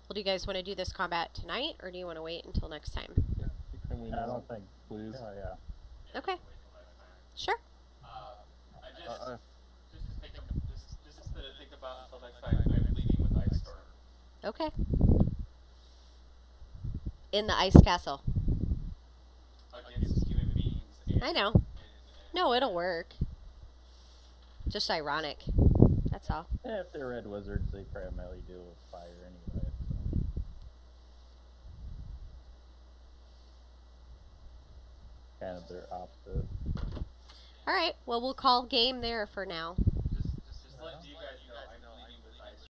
Well, do you guys want to do this combat tonight, or do you want to wait until next time? Can we I not, don't think. please? Oh, yeah. Okay. Sure. I just, I- just to think of, just to think about until next time, I'm leaving with Ice Storm. Okay. In the ice castle. Against human beings. And, I know. No, it'll work. Just ironic. That's all. Yeah, if they're red wizards, they primarily deal with fire anyway. they're opposite. Alright, well, we'll call game there for now.